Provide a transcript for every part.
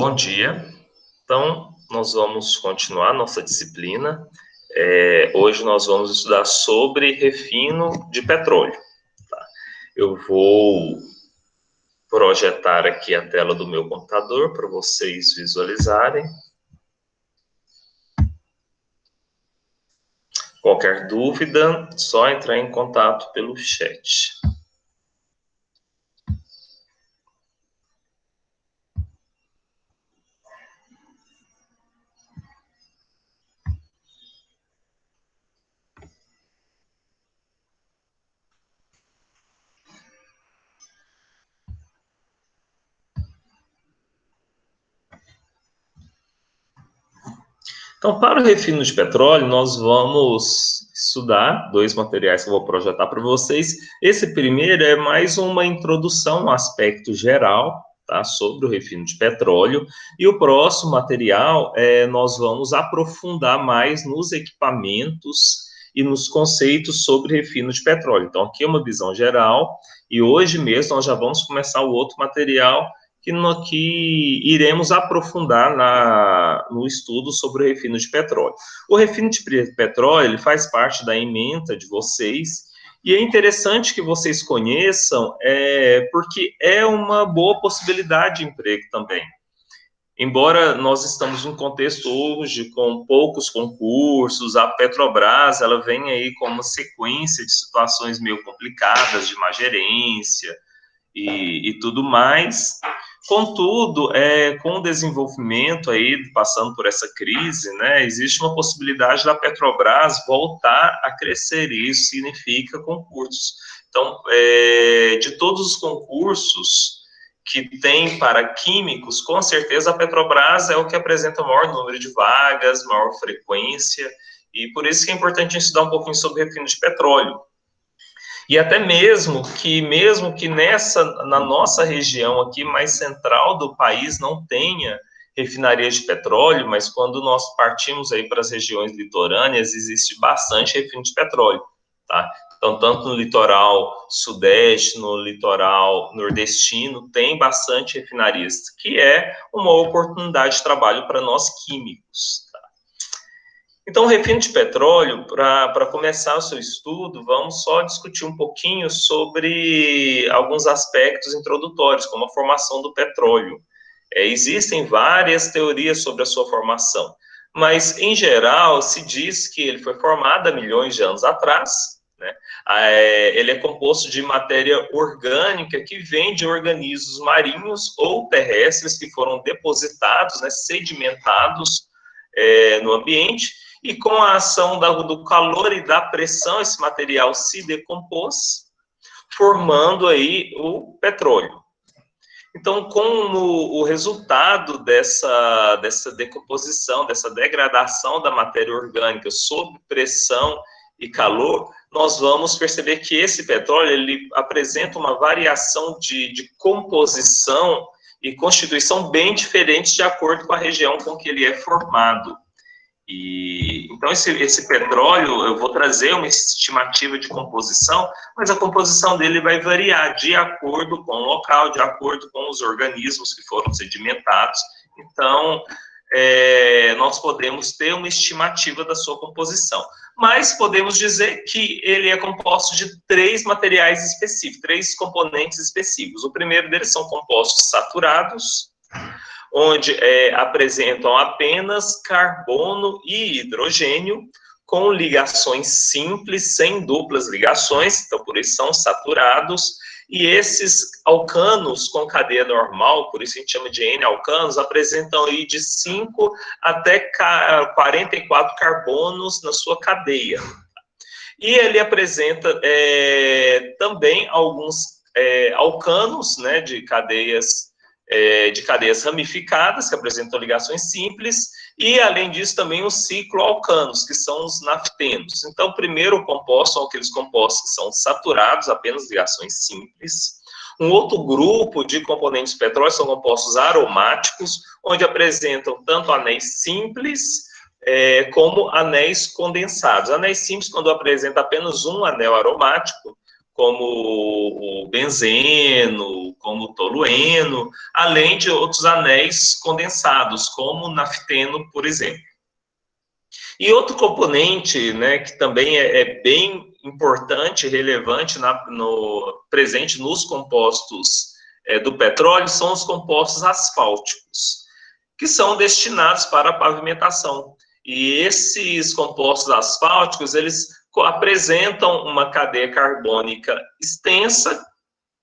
Bom dia. Então, nós vamos continuar nossa disciplina. Hoje nós vamos estudar sobre refino de petróleo. Tá? Eu vou projetar aqui a tela do meu computador para vocês visualizarem. Qualquer dúvida, só entrar em contato pelo chat. Então, para o refino de petróleo, nós vamos estudar dois materiais que eu vou projetar para vocês. Esse primeiro é mais uma introdução, um aspecto geral, tá, sobre o refino de petróleo. E o próximo material, nós vamos aprofundar mais nos equipamentos e nos conceitos sobre refino de petróleo. Então, aqui é uma visão geral, e hoje mesmo nós já vamos começar o outro material, que iremos aprofundar no estudo sobre o refino de petróleo. O refino de petróleo ele faz parte da ementa de vocês, e é interessante que vocês conheçam, porque é uma boa possibilidade de emprego também. Embora nós estamos num contexto hoje com poucos concursos, a Petrobras ela vem aí com uma sequência de situações meio complicadas, de má gerência e tudo mais. Contudo, com o desenvolvimento aí, passando por essa crise, né, existe uma possibilidade da Petrobras voltar a crescer, e isso significa concursos. Então, de todos os concursos que tem para químicos, com certeza a Petrobras é o que apresenta o maior número de vagas, maior frequência, e por isso que é importante estudar um pouquinho sobre refino de petróleo. E até mesmo que na nossa região aqui mais central do país não tenha refinarias de petróleo, mas quando nós partimos aí para as regiões litorâneas, existe bastante refino de petróleo, tá? Então, tanto no litoral sudeste, no litoral nordestino, tem bastante refinarias, que é uma oportunidade de trabalho para nós químicos. Então, o refino de petróleo, para começar o seu estudo, vamos só discutir um pouquinho sobre alguns aspectos introdutórios, como a formação do petróleo. Existem várias teorias sobre a sua formação, mas, em geral, se diz que ele foi formado há milhões de anos atrás, né? Ele é composto de matéria orgânica que vem de organismos marinhos ou terrestres que foram depositados, né, sedimentados no ambiente, e com a ação do calor e da pressão, esse material se decompôs, formando aí o petróleo. Então, como o resultado dessa decomposição, dessa degradação da matéria orgânica sob pressão e calor, nós vamos perceber que esse petróleo ele apresenta uma variação de composição e constituição bem diferentes de acordo com a região com que ele é formado. Então, esse petróleo, eu vou trazer uma estimativa de composição, mas a composição dele vai variar de acordo com o local, de acordo com os organismos que foram sedimentados. Então, nós podemos ter uma estimativa da sua composição. Mas podemos dizer que ele é composto de três materiais específicos, três componentes específicos. O primeiro deles são compostos saturados, onde apresentam apenas carbono e hidrogênio, com ligações simples, sem duplas ligações, então por isso são saturados, e esses alcanos com cadeia normal, por isso a gente chama de N-alcanos, apresentam aí de 5 até 44 carbonos na sua cadeia. E ele apresenta também alguns alcanos, né, de cadeias ramificadas, que apresentam ligações simples, e, além disso, também os cicloalcanos, que são os naftenos. Então, o primeiro composto são aqueles compostos que são saturados, apenas ligações simples. Um outro grupo de componentes de petróleo são compostos aromáticos, onde apresentam tanto anéis simples como anéis condensados. Anéis simples, quando apresenta apenas um anel aromático, como o benzeno, como o tolueno, além de outros anéis condensados, como o nafteno, por exemplo. E outro componente, né, que também é bem importante e relevante presente nos compostos do petróleo, são os compostos asfálticos, que são destinados para a pavimentação. E esses compostos asfálticos, eles apresentam uma cadeia carbônica extensa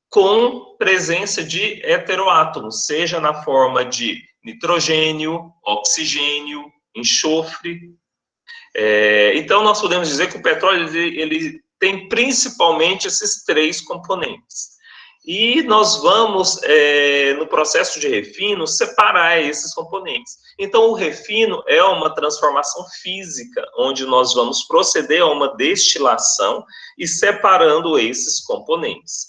com presença de heteroátomos, seja na forma de nitrogênio, oxigênio, enxofre. Então, nós podemos dizer que o petróleo ele tem principalmente esses três componentes. E nós vamos, no processo de refino, separar esses componentes. Então, o refino é uma transformação física, onde nós vamos proceder a uma destilação e separando esses componentes.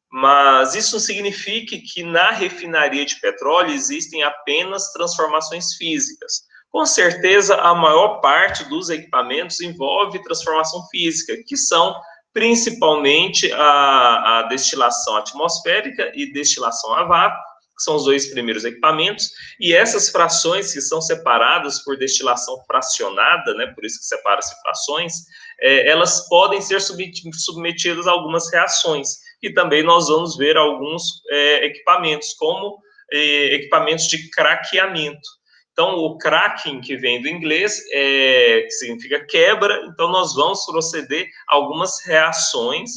Mas isso não significa que na refinaria de petróleo existem apenas transformações físicas. Com certeza, a maior parte dos equipamentos envolve transformação física, que são principalmente a destilação atmosférica e destilação a vácuo, que são os dois primeiros equipamentos, e essas frações que são separadas por destilação fracionada, né, por isso que separa-se frações, elas podem ser submetidas a algumas reações, e também nós vamos ver alguns equipamentos, como equipamentos de craqueamento. Então, o cracking, que vem do inglês, que significa quebra, então nós vamos proceder a algumas reações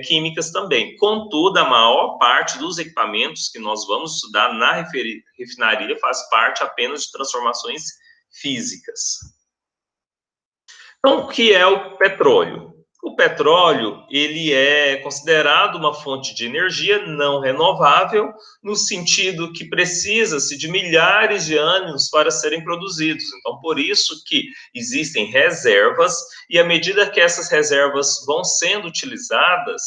químicas também. Contudo, a maior parte dos equipamentos que nós vamos estudar na refinaria faz parte apenas de transformações físicas. Então, o que é o petróleo? O petróleo, ele é considerado uma fonte de energia não renovável, no sentido que precisa-se de milhares de anos para serem produzidos. Então, por isso que existem reservas, e à medida que essas reservas vão sendo utilizadas,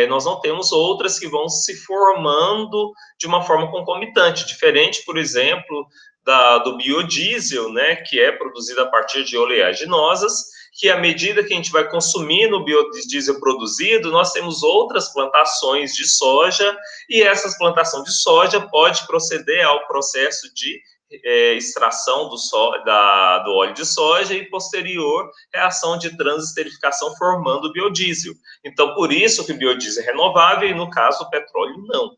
nós não temos outras que vão se formando de uma forma concomitante, diferente, por exemplo, do biodiesel, né, que é produzido a partir de oleaginosas, que à medida que a gente vai consumindo o biodiesel produzido, nós temos outras plantações de soja, e essas plantações de soja pode proceder ao processo de extração do óleo de soja e posterior reação de transesterificação formando o biodiesel. Então, por isso que o biodiesel é renovável e, no caso, o petróleo não.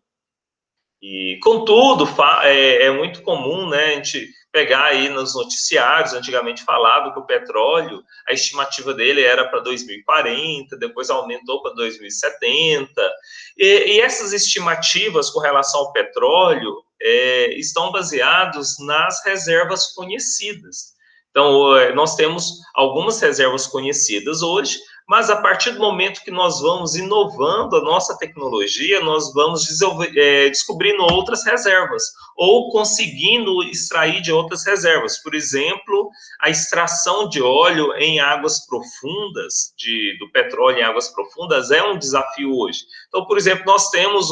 E, contudo, é muito comum, né, a gente pegar aí nos noticiários, antigamente falava que o petróleo, a estimativa dele era para 2040, depois aumentou para 2070, e essas estimativas com relação ao petróleo estão baseadas nas reservas conhecidas. Então, nós temos algumas reservas conhecidas hoje, mas a partir do momento que nós vamos inovando a nossa tecnologia, nós vamos descobrindo outras reservas, ou conseguindo extrair de outras reservas. Por exemplo, a extração de óleo em águas profundas, do petróleo em águas profundas, é um desafio hoje. Então, por exemplo, nós temos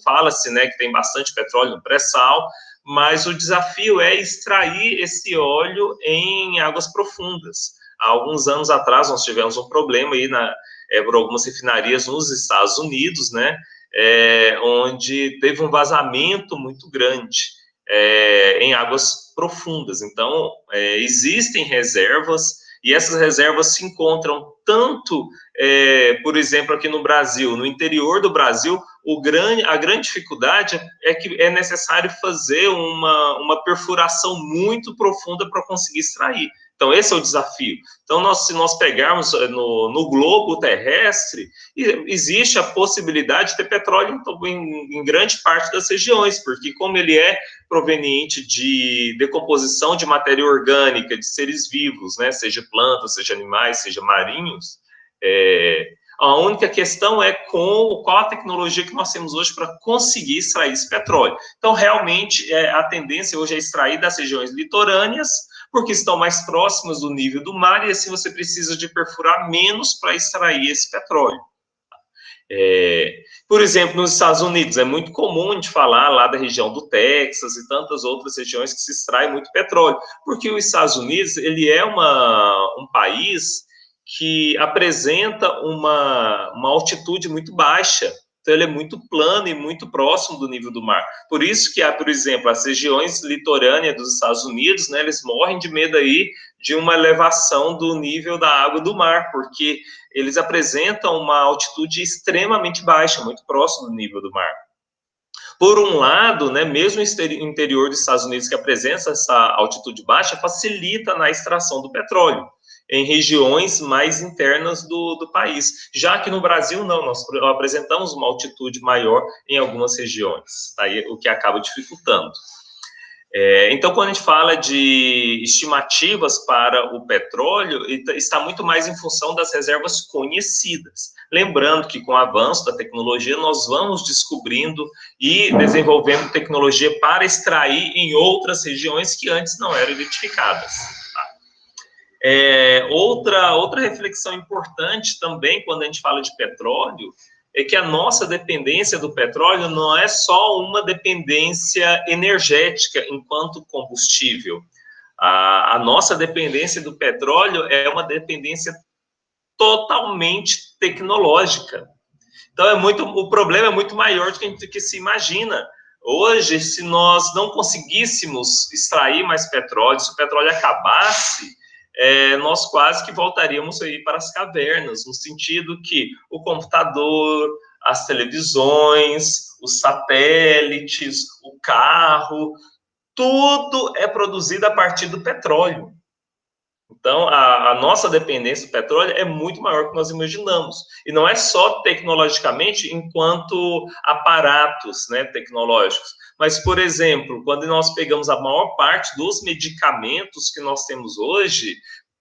fala-se, né, que tem bastante petróleo no pré-sal, mas o desafio é extrair esse óleo em águas profundas. Há alguns anos atrás, nós tivemos um problema aí por algumas refinarias nos Estados Unidos, né, onde teve um vazamento muito grande em águas profundas. Então, existem reservas, e essas reservas se encontram tanto, por exemplo, aqui no Brasil, no interior do Brasil, a grande dificuldade é que é necessário fazer uma perfuração muito profunda para conseguir extrair. Então, esse é o desafio. Então, se nós pegarmos no globo terrestre, existe a possibilidade de ter petróleo em grande parte das regiões, porque como ele é proveniente de decomposição de matéria orgânica, de seres vivos, né, seja plantas, seja animais, seja marinhos, a única questão é qual a tecnologia que nós temos hoje para conseguir extrair esse petróleo. Então, realmente, a tendência hoje é extrair das regiões litorâneas, porque estão mais próximas do nível do mar, e assim você precisa de perfurar menos para extrair esse petróleo. Por exemplo, nos Estados Unidos, é muito comum de falar lá da região do Texas e tantas outras regiões que se extrai muito petróleo, porque os Estados Unidos, ele é um país que apresenta uma altitude muito baixa. Então, ele é muito plano e muito próximo do nível do mar. Por isso que há, por exemplo, as regiões litorâneas dos Estados Unidos, né, eles morrem de medo aí de uma elevação do nível da água do mar, porque eles apresentam uma altitude extremamente baixa, muito próximo do nível do mar. Por um lado, né, mesmo o interior dos Estados Unidos, que apresenta essa altitude baixa, facilita na extração do petróleo em regiões mais internas do país. Já que no Brasil, não, nós apresentamos uma altitude maior em algumas regiões, tá? O que acaba dificultando. Então, quando a gente fala de estimativas para o petróleo, está muito mais em função das reservas conhecidas. Lembrando que, com o avanço da tecnologia, nós vamos descobrindo e desenvolvendo tecnologia para extrair em outras regiões que antes não eram identificadas. Tá? Outra reflexão importante também, quando a gente fala de petróleo, é que a nossa dependência do petróleo não é só uma dependência energética enquanto combustível. A nossa dependência do petróleo é uma dependência totalmente tecnológica. Então, o problema é muito maior do que se imagina. Hoje, se nós não conseguíssemos extrair mais petróleo, se o petróleo acabasse, nós quase que voltaríamos aí para as cavernas, no sentido que o computador, as televisões, os satélites, o carro, tudo é produzido a partir do petróleo. Então, a nossa dependência do petróleo é muito maior do que nós imaginamos. E não é só tecnologicamente, enquanto aparatos, né, tecnológicos. Mas, por exemplo, quando nós pegamos a maior parte dos medicamentos que nós temos hoje,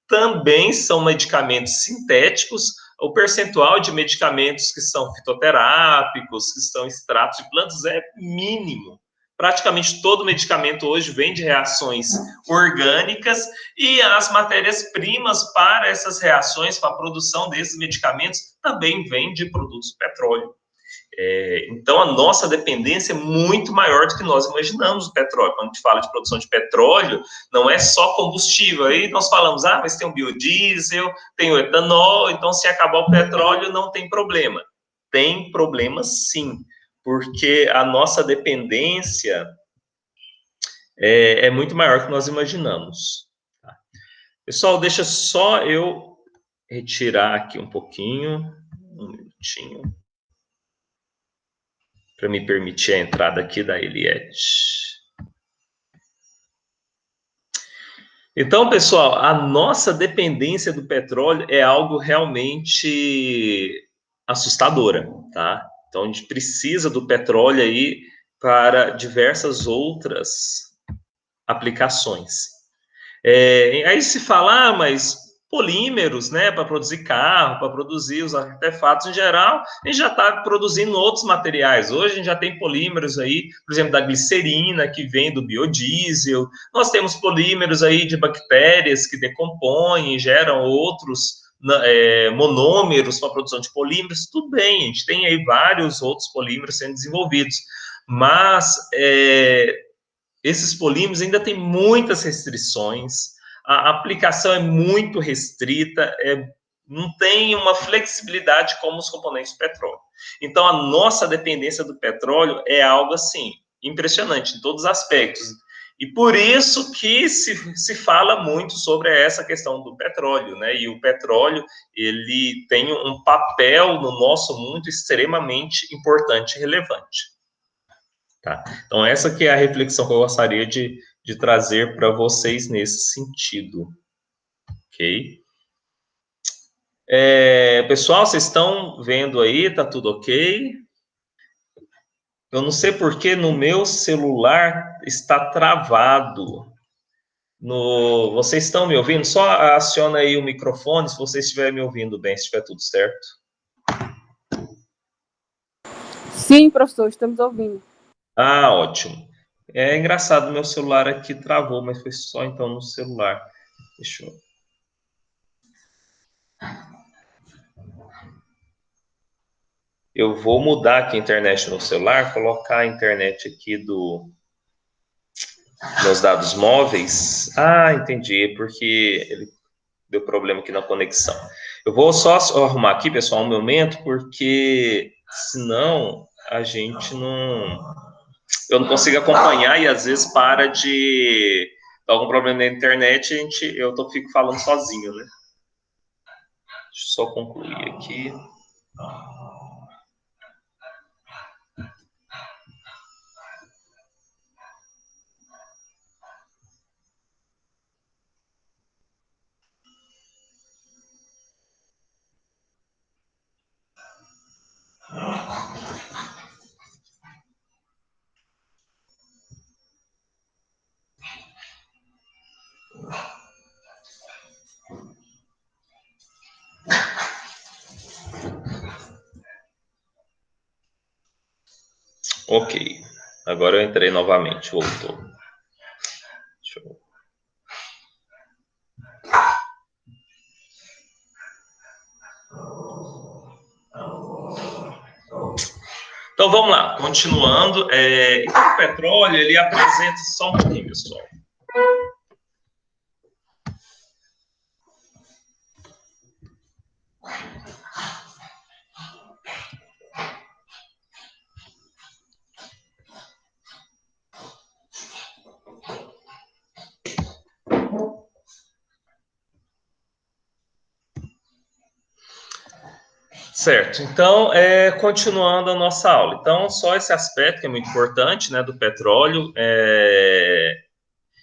também são medicamentos sintéticos. O percentual de medicamentos que são fitoterápicos, que são extratos de plantas, é mínimo. Praticamente todo medicamento hoje vem de reações orgânicas e as matérias-primas para essas reações, para a produção desses medicamentos, também vêm de produtos do petróleo. Então, a nossa dependência é muito maior do que nós imaginamos do petróleo. Quando a gente fala de produção de petróleo, não é só combustível. Aí nós falamos, mas tem o biodiesel, tem o etanol, então se acabar o petróleo não tem problema. Tem problema sim, porque a nossa dependência é muito maior do que nós imaginamos. Tá? Pessoal, deixa só eu retirar aqui um pouquinho, um minutinho, para me permitir a entrada aqui da Eliette. Então, pessoal, a nossa dependência do petróleo é algo realmente assustadora, tá? Então, a gente precisa do petróleo aí para diversas outras aplicações. Aí se fala, mas polímeros, né, para produzir carro, para produzir os artefatos em geral, a gente já está produzindo outros materiais. Hoje a gente já tem polímeros aí, por exemplo, da glicerina, que vem do biodiesel. Nós temos polímeros aí de bactérias que decompõem e geram outros monômeros para a produção de polímeros. Tudo bem, a gente tem aí vários outros polímeros sendo desenvolvidos, mas esses polímeros ainda têm muitas restrições, a aplicação é muito restrita, não tem uma flexibilidade como os componentes do petróleo. Então, a nossa dependência do petróleo é algo, assim, impressionante em todos os aspectos. E por isso que se fala muito sobre essa questão do petróleo, né? E o petróleo, ele tem um papel no nosso mundo extremamente importante e relevante. Tá? Então, essa que é a reflexão que eu gostaria de trazer para vocês nesse sentido. Ok? Pessoal, vocês estão vendo aí? Tá tudo ok? Eu não sei porque no meu celular está travado. Vocês estão me ouvindo? Só aciona aí o microfone se vocês estiverem me ouvindo bem, se estiver tudo certo. Sim, professor, estamos ouvindo. Ah, ótimo. É engraçado, meu celular aqui travou, mas foi só então no celular. Deixa eu... Eu vou mudar aqui a internet no celular, colocar a internet aqui meus dados móveis. Ah, entendi, porque ele deu problema aqui na conexão. Eu vou só arrumar aqui, pessoal, um momento, porque senão a gente não... Eu não consigo acompanhar e às vezes para de dar algum problema na internet e fico falando sozinho, né? Deixa eu só concluir aqui. Ok. Agora eu entrei novamente, voltou. Deixa eu... Então vamos lá, continuando. Então, o petróleo ele apresenta só um pouquinho, pessoal. Certo, então, continuando a nossa aula. Então, só esse aspecto que é muito importante, né, do petróleo.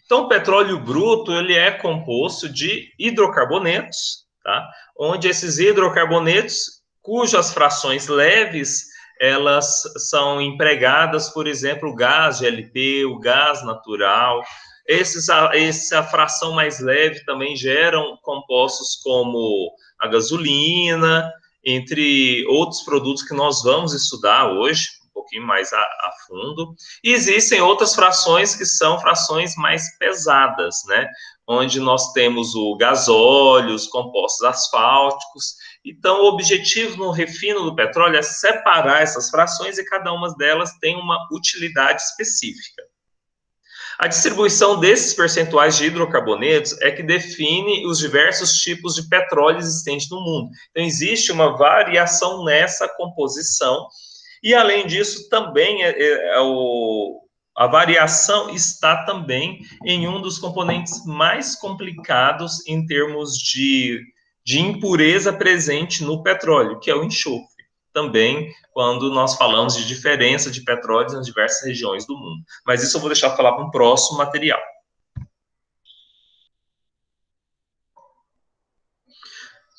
Então, o petróleo bruto, ele é composto de hidrocarbonetos, tá? Onde esses hidrocarbonetos, cujas frações leves, elas são empregadas, por exemplo, o gás GLP, o gás natural. Essa fração mais leve também geram compostos como a gasolina, entre outros produtos que nós vamos estudar hoje, um pouquinho mais a fundo. E existem outras frações que são frações mais pesadas, né? Onde nós temos o gasóleo, os compostos asfálticos. Então, o objetivo no refino do petróleo é separar essas frações e cada uma delas tem uma utilidade específica. A distribuição desses percentuais de hidrocarbonetos é que define os diversos tipos de petróleo existentes no mundo. Então, existe uma variação nessa composição, e, além disso, também a variação está também em um dos componentes mais complicados em termos de impureza presente no petróleo, que é o enxofre. Também quando nós falamos de diferença de petróleos nas diversas regiões do mundo. Mas isso eu vou deixar falar para um próximo material.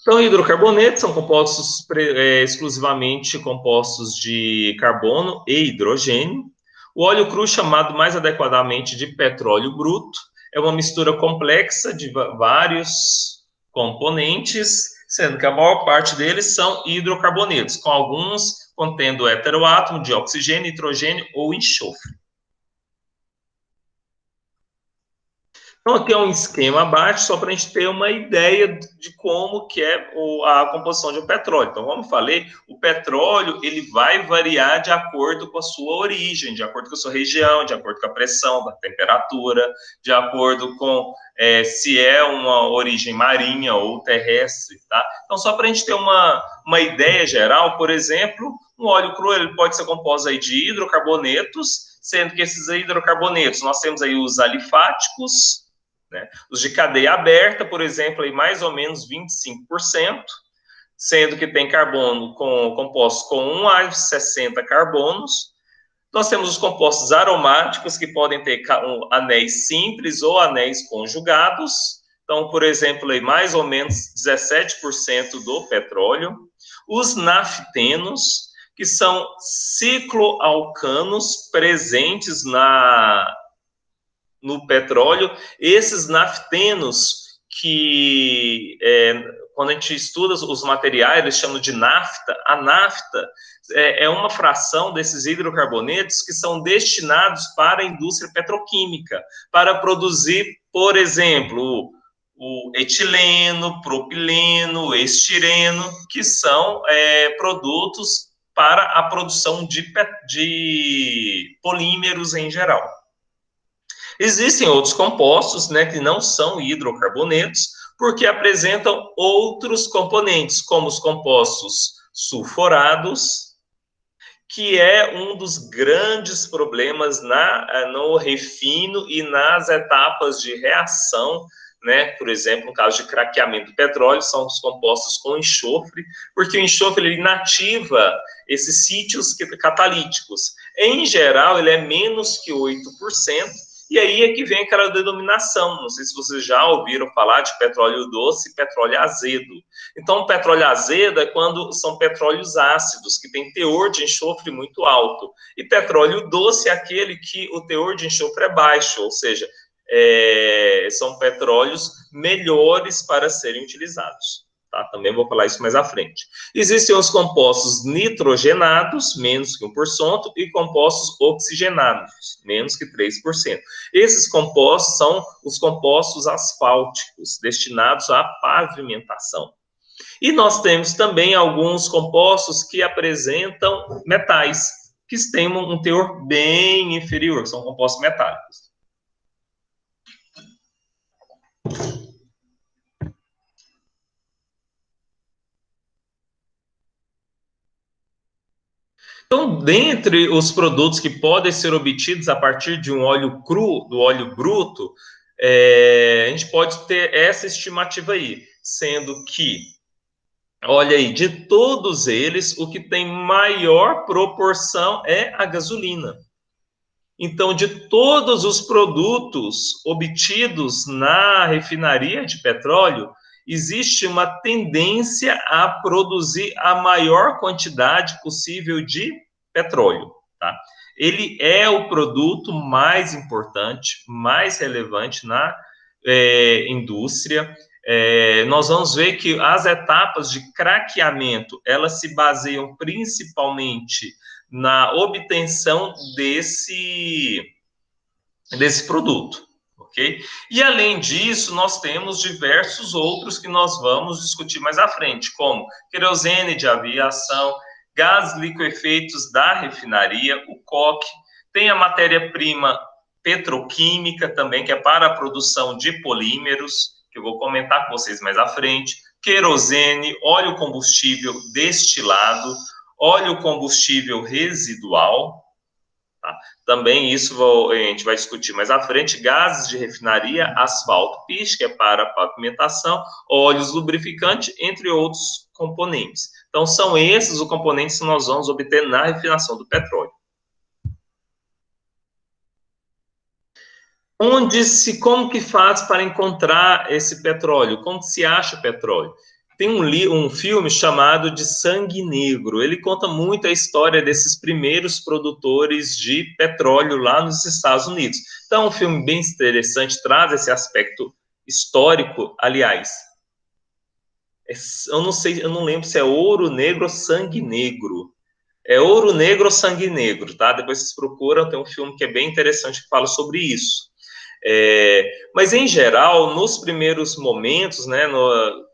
Então, hidrocarbonetos são compostos exclusivamente compostos de carbono e hidrogênio. O óleo cru, chamado mais adequadamente de petróleo bruto, é uma mistura complexa de vários componentes, sendo que a maior parte deles são hidrocarbonetos, com alguns contendo heteroátomo de oxigênio, nitrogênio ou enxofre. Então, aqui é um esquema abaixo, só para a gente ter uma ideia de como que é a composição de um petróleo. Então, como eu falei, o petróleo ele vai variar de acordo com a sua origem, de acordo com a sua região, de acordo com a pressão, a temperatura, de acordo com se é uma origem marinha ou terrestre, tá? Então, só para a gente ter uma ideia geral, por exemplo, um óleo cru ele pode ser composto aí de hidrocarbonetos, sendo que esses hidrocarbonetos, nós temos aí os alifáticos, né? Os de cadeia aberta, por exemplo, aí mais ou menos 25%, sendo que tem carbono compostos com 1 a 60 carbonos. Nós temos os compostos aromáticos, que podem ter anéis simples ou anéis conjugados. Então, por exemplo, aí mais ou menos 17% do petróleo. Os naftenos, que são cicloalcanos presentes no petróleo. Esses naftenos que, quando a gente estuda os materiais, eles chamam de nafta. A nafta é uma fração desses hidrocarbonetos que são destinados para a indústria petroquímica, para produzir, por exemplo, o etileno, propileno, estireno, que são produtos para a produção de polímeros em geral. Existem outros compostos, né, que não são hidrocarbonetos, porque apresentam outros componentes, como os compostos sulfurados, que é um dos grandes problemas no refino e nas etapas de reação, né? Por exemplo, no caso de craqueamento do petróleo, são os compostos com enxofre, porque o enxofre ele inativa esses sítios catalíticos. Em geral, ele é menos que 8%, e aí é que vem aquela denominação. Não sei se vocês já ouviram falar de petróleo doce e petróleo azedo. Então, petróleo azedo é quando são petróleos ácidos, que tem teor de enxofre muito alto. E petróleo doce é aquele que o teor de enxofre é baixo, ou seja, são petróleos melhores para serem utilizados. Tá? Também vou falar isso mais à frente. Existem os compostos nitrogenados, menos que 1%, e compostos oxigenados, menos que 3%. Esses compostos são os compostos asfálticos, destinados à pavimentação. E nós temos também alguns compostos que apresentam metais, que têm um teor bem inferior, são compostos metálicos. Então, dentre os produtos que podem ser obtidos a partir de um óleo cru, do óleo bruto, a gente pode ter essa estimativa aí, sendo que, olha aí, de todos eles, o que tem maior proporção é a gasolina. Então, de todos os produtos obtidos na refinaria de petróleo, existe uma tendência a produzir a maior quantidade possível de petróleo, tá? Ele é o produto mais importante, mais relevante na indústria. Nós vamos ver que as etapas de craqueamento, elas se baseiam principalmente na obtenção desse produto, ok? E além disso, nós temos diversos outros que nós vamos discutir mais à frente, como querosene de aviação, gases liquefeitos da refinaria, o coque, tem a matéria-prima petroquímica também, que é para a produção de polímeros, que eu vou comentar com vocês mais à frente, querosene, óleo combustível destilado, óleo combustível residual, tá? Também isso a gente vai discutir mais à frente, gases de refinaria, asfalto, piche, que é para pavimentação, óleos lubrificantes, entre outros componentes. Então, são esses os componentes que nós vamos obter na refinação do petróleo. Como que faz para encontrar esse petróleo? Como se acha petróleo? Tem um filme chamado de Sangue Negro. Ele conta muito a história desses primeiros produtores de petróleo lá nos Estados Unidos. Então, é um filme bem interessante, traz esse aspecto histórico. Aliás, eu não lembro se é Ouro Negro ou Sangue Negro. É Ouro Negro ou Sangue Negro, tá? Depois vocês procuram, tem um filme que é bem interessante que fala sobre isso. Mas, em geral, nos primeiros momentos, né,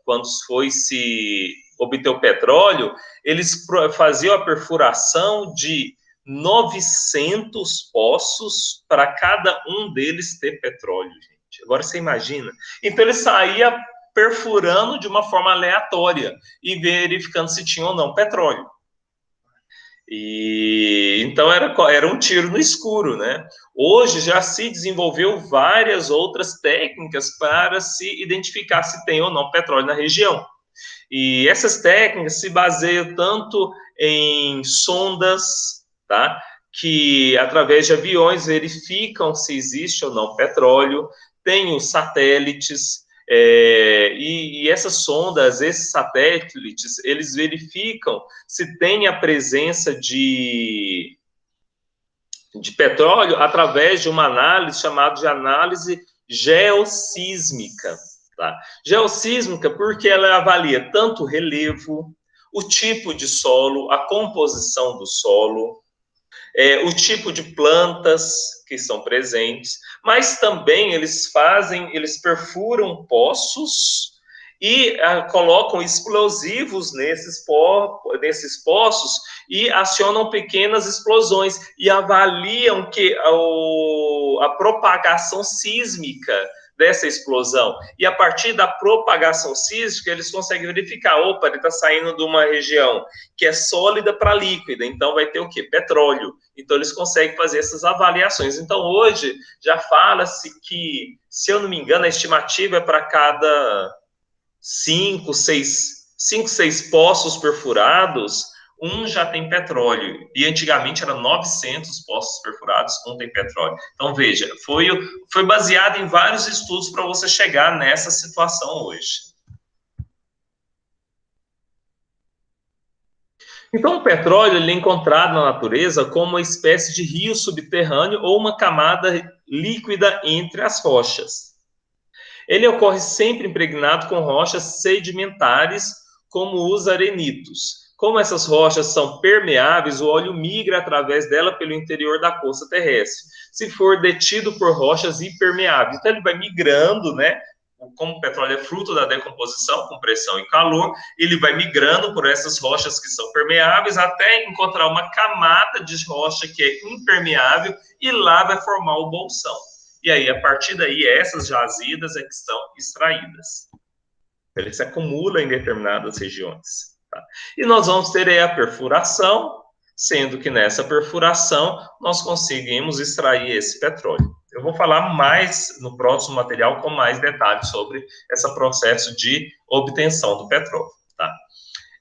quando foi se obter o petróleo, eles faziam a perfuração de 900 poços para cada um deles ter petróleo, gente. Agora você imagina. Então, ele saía perfurando de uma forma aleatória e verificando se tinha ou não petróleo. E então era um tiro no escuro, né? Hoje já se desenvolveu várias outras técnicas para se identificar se tem ou não petróleo na região. E essas técnicas se baseiam tanto em sondas, tá? Que através de aviões verificam se existe ou não petróleo, tem os satélites. E essas sondas, esses satélites, eles verificam se tem a presença de petróleo através de uma análise chamada de análise geossísmica. Tá? Geossísmica porque ela avalia tanto o relevo, o tipo de solo, a composição do solo, o tipo de plantas que estão presentes, mas também eles perfuram poços e colocam explosivos nesses poços e acionam pequenas explosões e avaliam que a propagação sísmica dessa explosão. E a partir da propagação sísmica, eles conseguem verificar, opa, ele está saindo de uma região que é sólida para líquida, então vai ter o quê? Petróleo. Então eles conseguem fazer essas avaliações. Então hoje já fala-se que, se eu não me engano, a estimativa é para cada 5, 6 poços perfurados, um já tem petróleo, e antigamente eram 900 poços perfurados, um tem petróleo. Então, veja, foi baseado em vários estudos para você chegar nessa situação hoje. Então, o petróleo ele é encontrado na natureza como uma espécie de rio subterrâneo ou uma camada líquida entre as rochas. Ele ocorre sempre impregnado com rochas sedimentares, como os arenitos. Como essas rochas são permeáveis, o óleo migra através dela pelo interior da crosta terrestre. Se for detido por rochas impermeáveis, então ele vai migrando, né? Como o petróleo é fruto da decomposição, com pressão e calor, ele vai migrando por essas rochas que são permeáveis até encontrar uma camada de rocha que é impermeável e lá vai formar o bolsão. E aí, a partir daí, essas jazidas é que são extraídas. Ele se acumula em determinadas regiões. Tá? E nós vamos ter aí a perfuração, sendo que nessa perfuração nós conseguimos extrair esse petróleo. Eu vou falar mais no próximo material com mais detalhes sobre esse processo de obtenção do petróleo. Tá?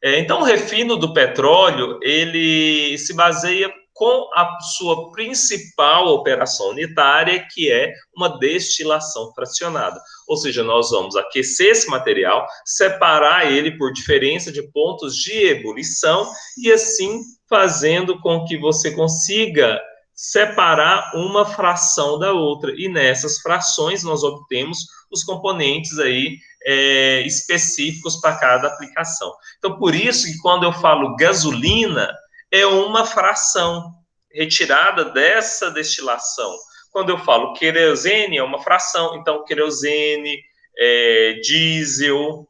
Então, o refino do petróleo, ele se baseia com a sua principal operação unitária, que é uma destilação fracionada. Ou seja, nós vamos aquecer esse material, separar ele por diferença de pontos de ebulição e assim fazendo com que você consiga separar uma fração da outra. E nessas frações nós obtemos os componentes aí específicos para cada aplicação. Então, por isso que quando eu falo gasolina, é uma fração retirada dessa destilação. Quando eu falo querosene, é uma fração. Então, querosene, diesel,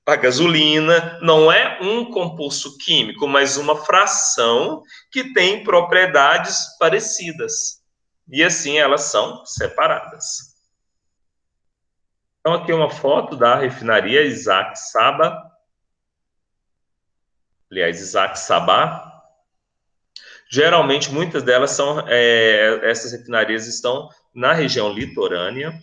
a gasolina, não é um composto químico, mas uma fração que tem propriedades parecidas. E assim elas são separadas. Então, aqui uma foto da refinaria Isaac Saba. Aliás, Isaac Sabah. Geralmente, muitas delas são, essas refinarias estão na região litorânea.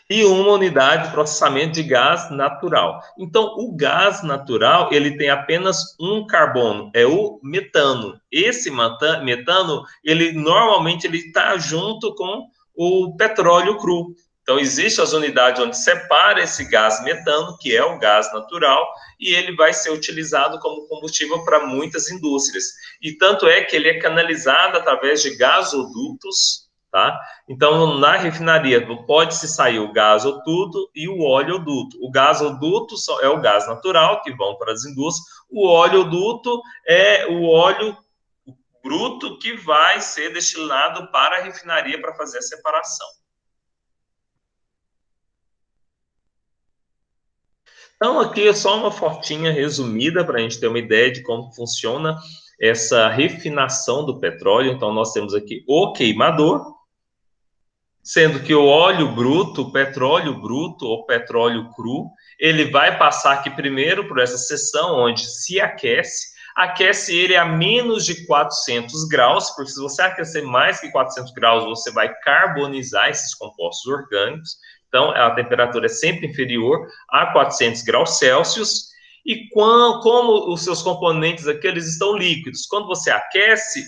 E uma unidade de processamento de gás natural. Então, o gás natural, ele tem apenas um carbono, é o metano. Esse metano, ele normalmente ele está junto com o petróleo cru. Então, existem as unidades onde separa esse gás metano, que é o gás natural, e ele vai ser utilizado como combustível para muitas indústrias. E tanto é que ele é canalizado através de gasodutos, tá? Então, na refinaria, pode-se sair o gasoduto e o oleoduto. O gasoduto é o gás natural, que vão para as indústrias. O oleoduto é o óleo bruto que vai ser destinado para a refinaria para fazer a separação. Então, aqui é só uma fotinha resumida para a gente ter uma ideia de como funciona essa refinação do petróleo. Então, nós temos aqui o queimador, sendo que o óleo bruto, o petróleo bruto ou petróleo cru, ele vai passar aqui primeiro por essa seção onde se aquece ele a menos de 400 graus, porque se você aquecer mais que 400 graus, você vai carbonizar esses compostos orgânicos. Então, a temperatura é sempre inferior a 400 graus Celsius. E como os seus componentes aqui, eles estão líquidos. Quando você aquece,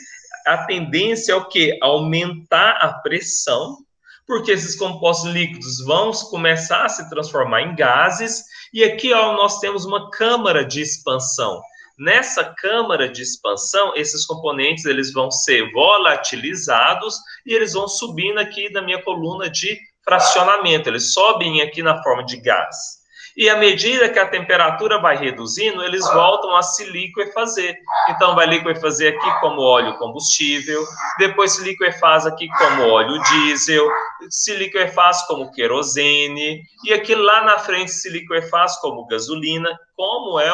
a tendência é o quê? Aumentar a pressão, porque esses compostos líquidos vão começar a se transformar em gases. E aqui ó, nós temos uma câmara de expansão. Nessa câmara de expansão, esses componentes eles vão ser volatilizados e eles vão subindo aqui na minha coluna de fracionamento. Eles sobem aqui na forma de gás. E à medida que a temperatura vai reduzindo, eles voltam a se liquefazer. Então, vai liquefazer aqui como óleo combustível, depois se liquefaz aqui como óleo diesel, se liquefaz como querosene, e aqui lá na frente se liquefaz como gasolina. Como é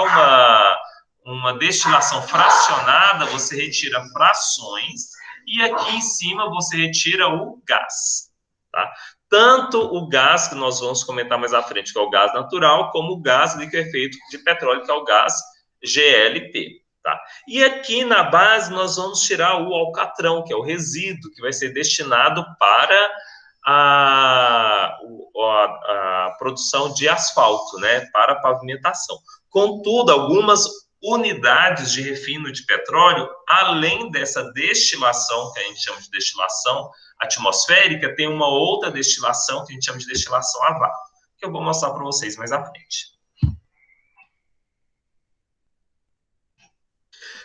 uma destilação fracionada, você retira frações, e aqui em cima você retira o gás. tá? Tanto o gás, que nós vamos comentar mais à frente, que é o gás natural, como o gás liquefeito de petróleo, que é o gás GLP, tá? E aqui na base nós vamos tirar o alcatrão, que é o resíduo, que vai ser destinado para a produção de asfalto, né, para a pavimentação. Contudo, algumas unidades de refino de petróleo, além dessa destilação, que a gente chama de destilação atmosférica, tem uma outra destilação que a gente chama de destilação a vácuo, que eu vou mostrar para vocês mais à frente.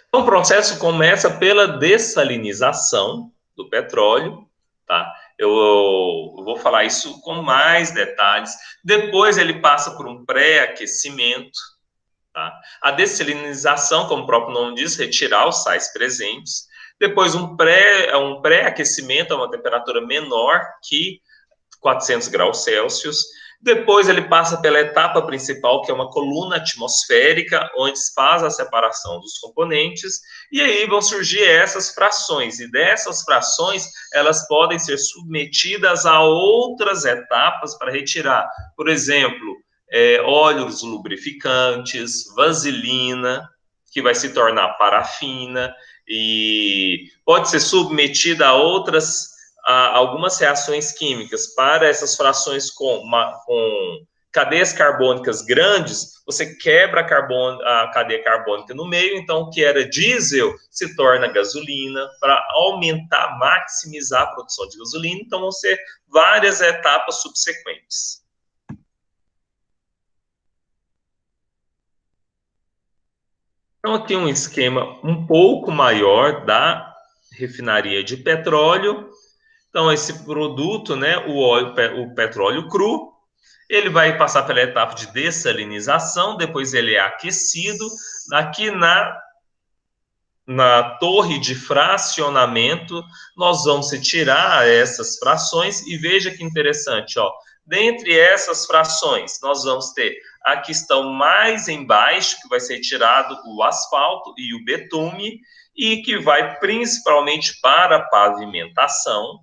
Então, o processo começa pela dessalinização do petróleo, tá? Eu vou falar isso com mais detalhes. Depois ele passa por um pré-aquecimento, tá? A dessalinização, como o próprio nome diz, retirar os sais presentes. Depois um pré-aquecimento a uma temperatura menor que 400 graus Celsius. Depois ele passa pela etapa principal, que é uma coluna atmosférica, onde se faz a separação dos componentes, e aí vão surgir essas frações, e dessas frações, elas podem ser submetidas a outras etapas para retirar, por exemplo, óleos lubrificantes, vaselina, que vai se tornar parafina, e pode ser submetida a outras algumas reações químicas para essas frações com cadeias carbônicas grandes, você quebra a cadeia carbônica no meio, então o que era diesel se torna gasolina, para aumentar, maximizar a produção de gasolina, então vão ser várias etapas subsequentes. Então aqui um esquema um pouco maior da refinaria de petróleo. Então, esse produto, né, o petróleo cru, ele vai passar pela etapa de dessalinização, depois ele é aquecido. Aqui na torre de fracionamento, nós vamos retirar essas frações e veja que interessante, ó. Dentre essas frações, nós vamos ter a que estão mais embaixo, que vai ser retirado o asfalto e o betume, e que vai principalmente para a pavimentação.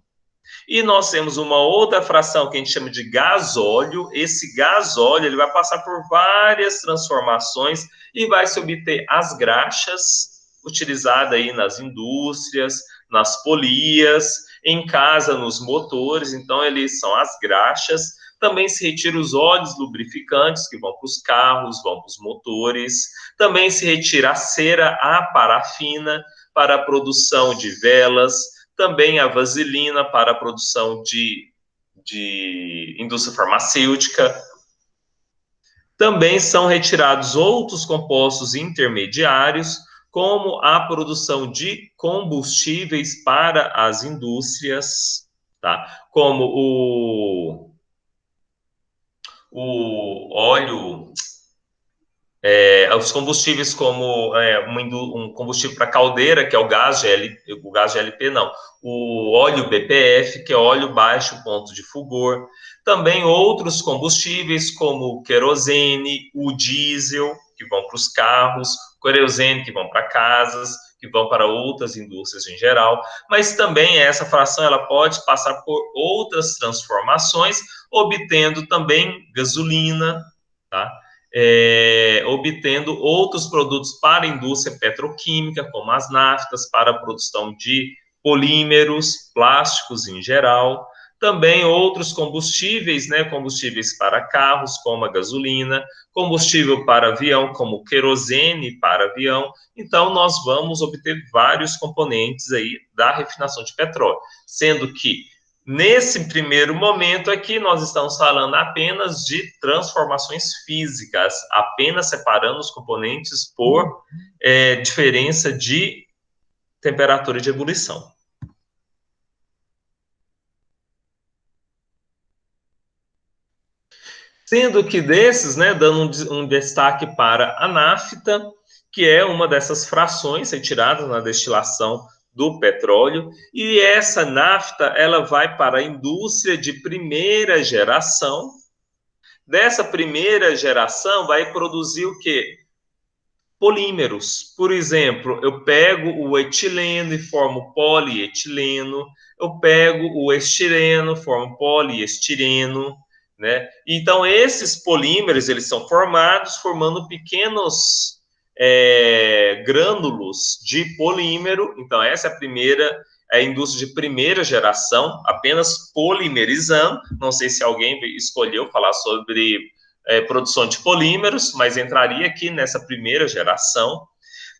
E nós temos uma outra fração que a gente chama de gasóleo. Esse gasóleo ele vai passar por várias transformações e vai se obter as graxas, utilizada aí nas indústrias, nas polias, em casa, nos motores. Então, eles são as graxas. Também se retira os óleos lubrificantes, que vão para os carros, vão para os motores. Também se retira a cera, a parafina, para a produção de velas. Também a vaselina para a produção de indústria farmacêutica. Também são retirados outros compostos intermediários, como a produção de combustíveis para as indústrias, tá? Como o óleo, os combustíveis como um combustível para caldeira, que é o gás GLP não, o óleo BPF, que é óleo baixo ponto de fulgor, também outros combustíveis como o querosene, o diesel, que vão para os carros, o querosene, que vão para casas, que vão para outras indústrias em geral, mas também essa fração ela pode passar por outras transformações, obtendo também gasolina, tá? Obtendo outros produtos para a indústria petroquímica, como as naftas, para a produção de polímeros, plásticos em geral. Também outros combustíveis, né, combustíveis para carros, como a gasolina, combustível para avião, como o querosene para avião. Então, nós vamos obter vários componentes aí da refinação de petróleo, sendo que nesse primeiro momento aqui, nós estamos falando apenas de transformações físicas, apenas separando os componentes por diferença de temperatura de ebulição. Sendo que desses, né, dando um destaque para a nafta, que é uma dessas frações retiradas na destilação do petróleo, e essa nafta ela vai para a indústria de primeira geração. Dessa primeira geração vai produzir o quê? polímeros. Por exemplo, eu pego o etileno e formo polietileno, eu pego o estireno, formo poliestireno, né? Então, esses polímeros, eles são formados formando pequenos grânulos de polímero. Então, essa é a primeira, a indústria de primeira geração, apenas polimerizando. Não sei se alguém escolheu falar sobre produção de polímeros, mas entraria aqui nessa primeira geração.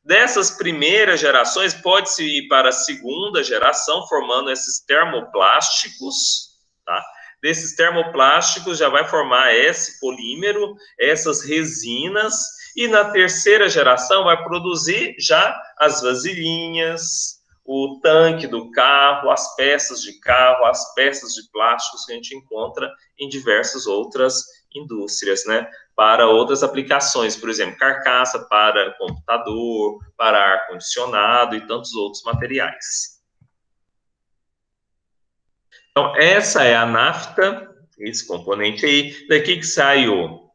Dessas primeiras gerações, pode-se ir para a segunda geração, formando esses termoplásticos, tá? Desses termoplásticos já vai formar esse polímero, essas resinas, e na terceira geração vai produzir já as vasilhinhas, o tanque do carro, as peças de carro, as peças de plásticos que a gente encontra em diversas outras indústrias, né? Para outras aplicações, por exemplo, carcaça para computador, para ar-condicionado e tantos outros materiais. Então, essa é a nafta, esse componente aí. Daqui que sai o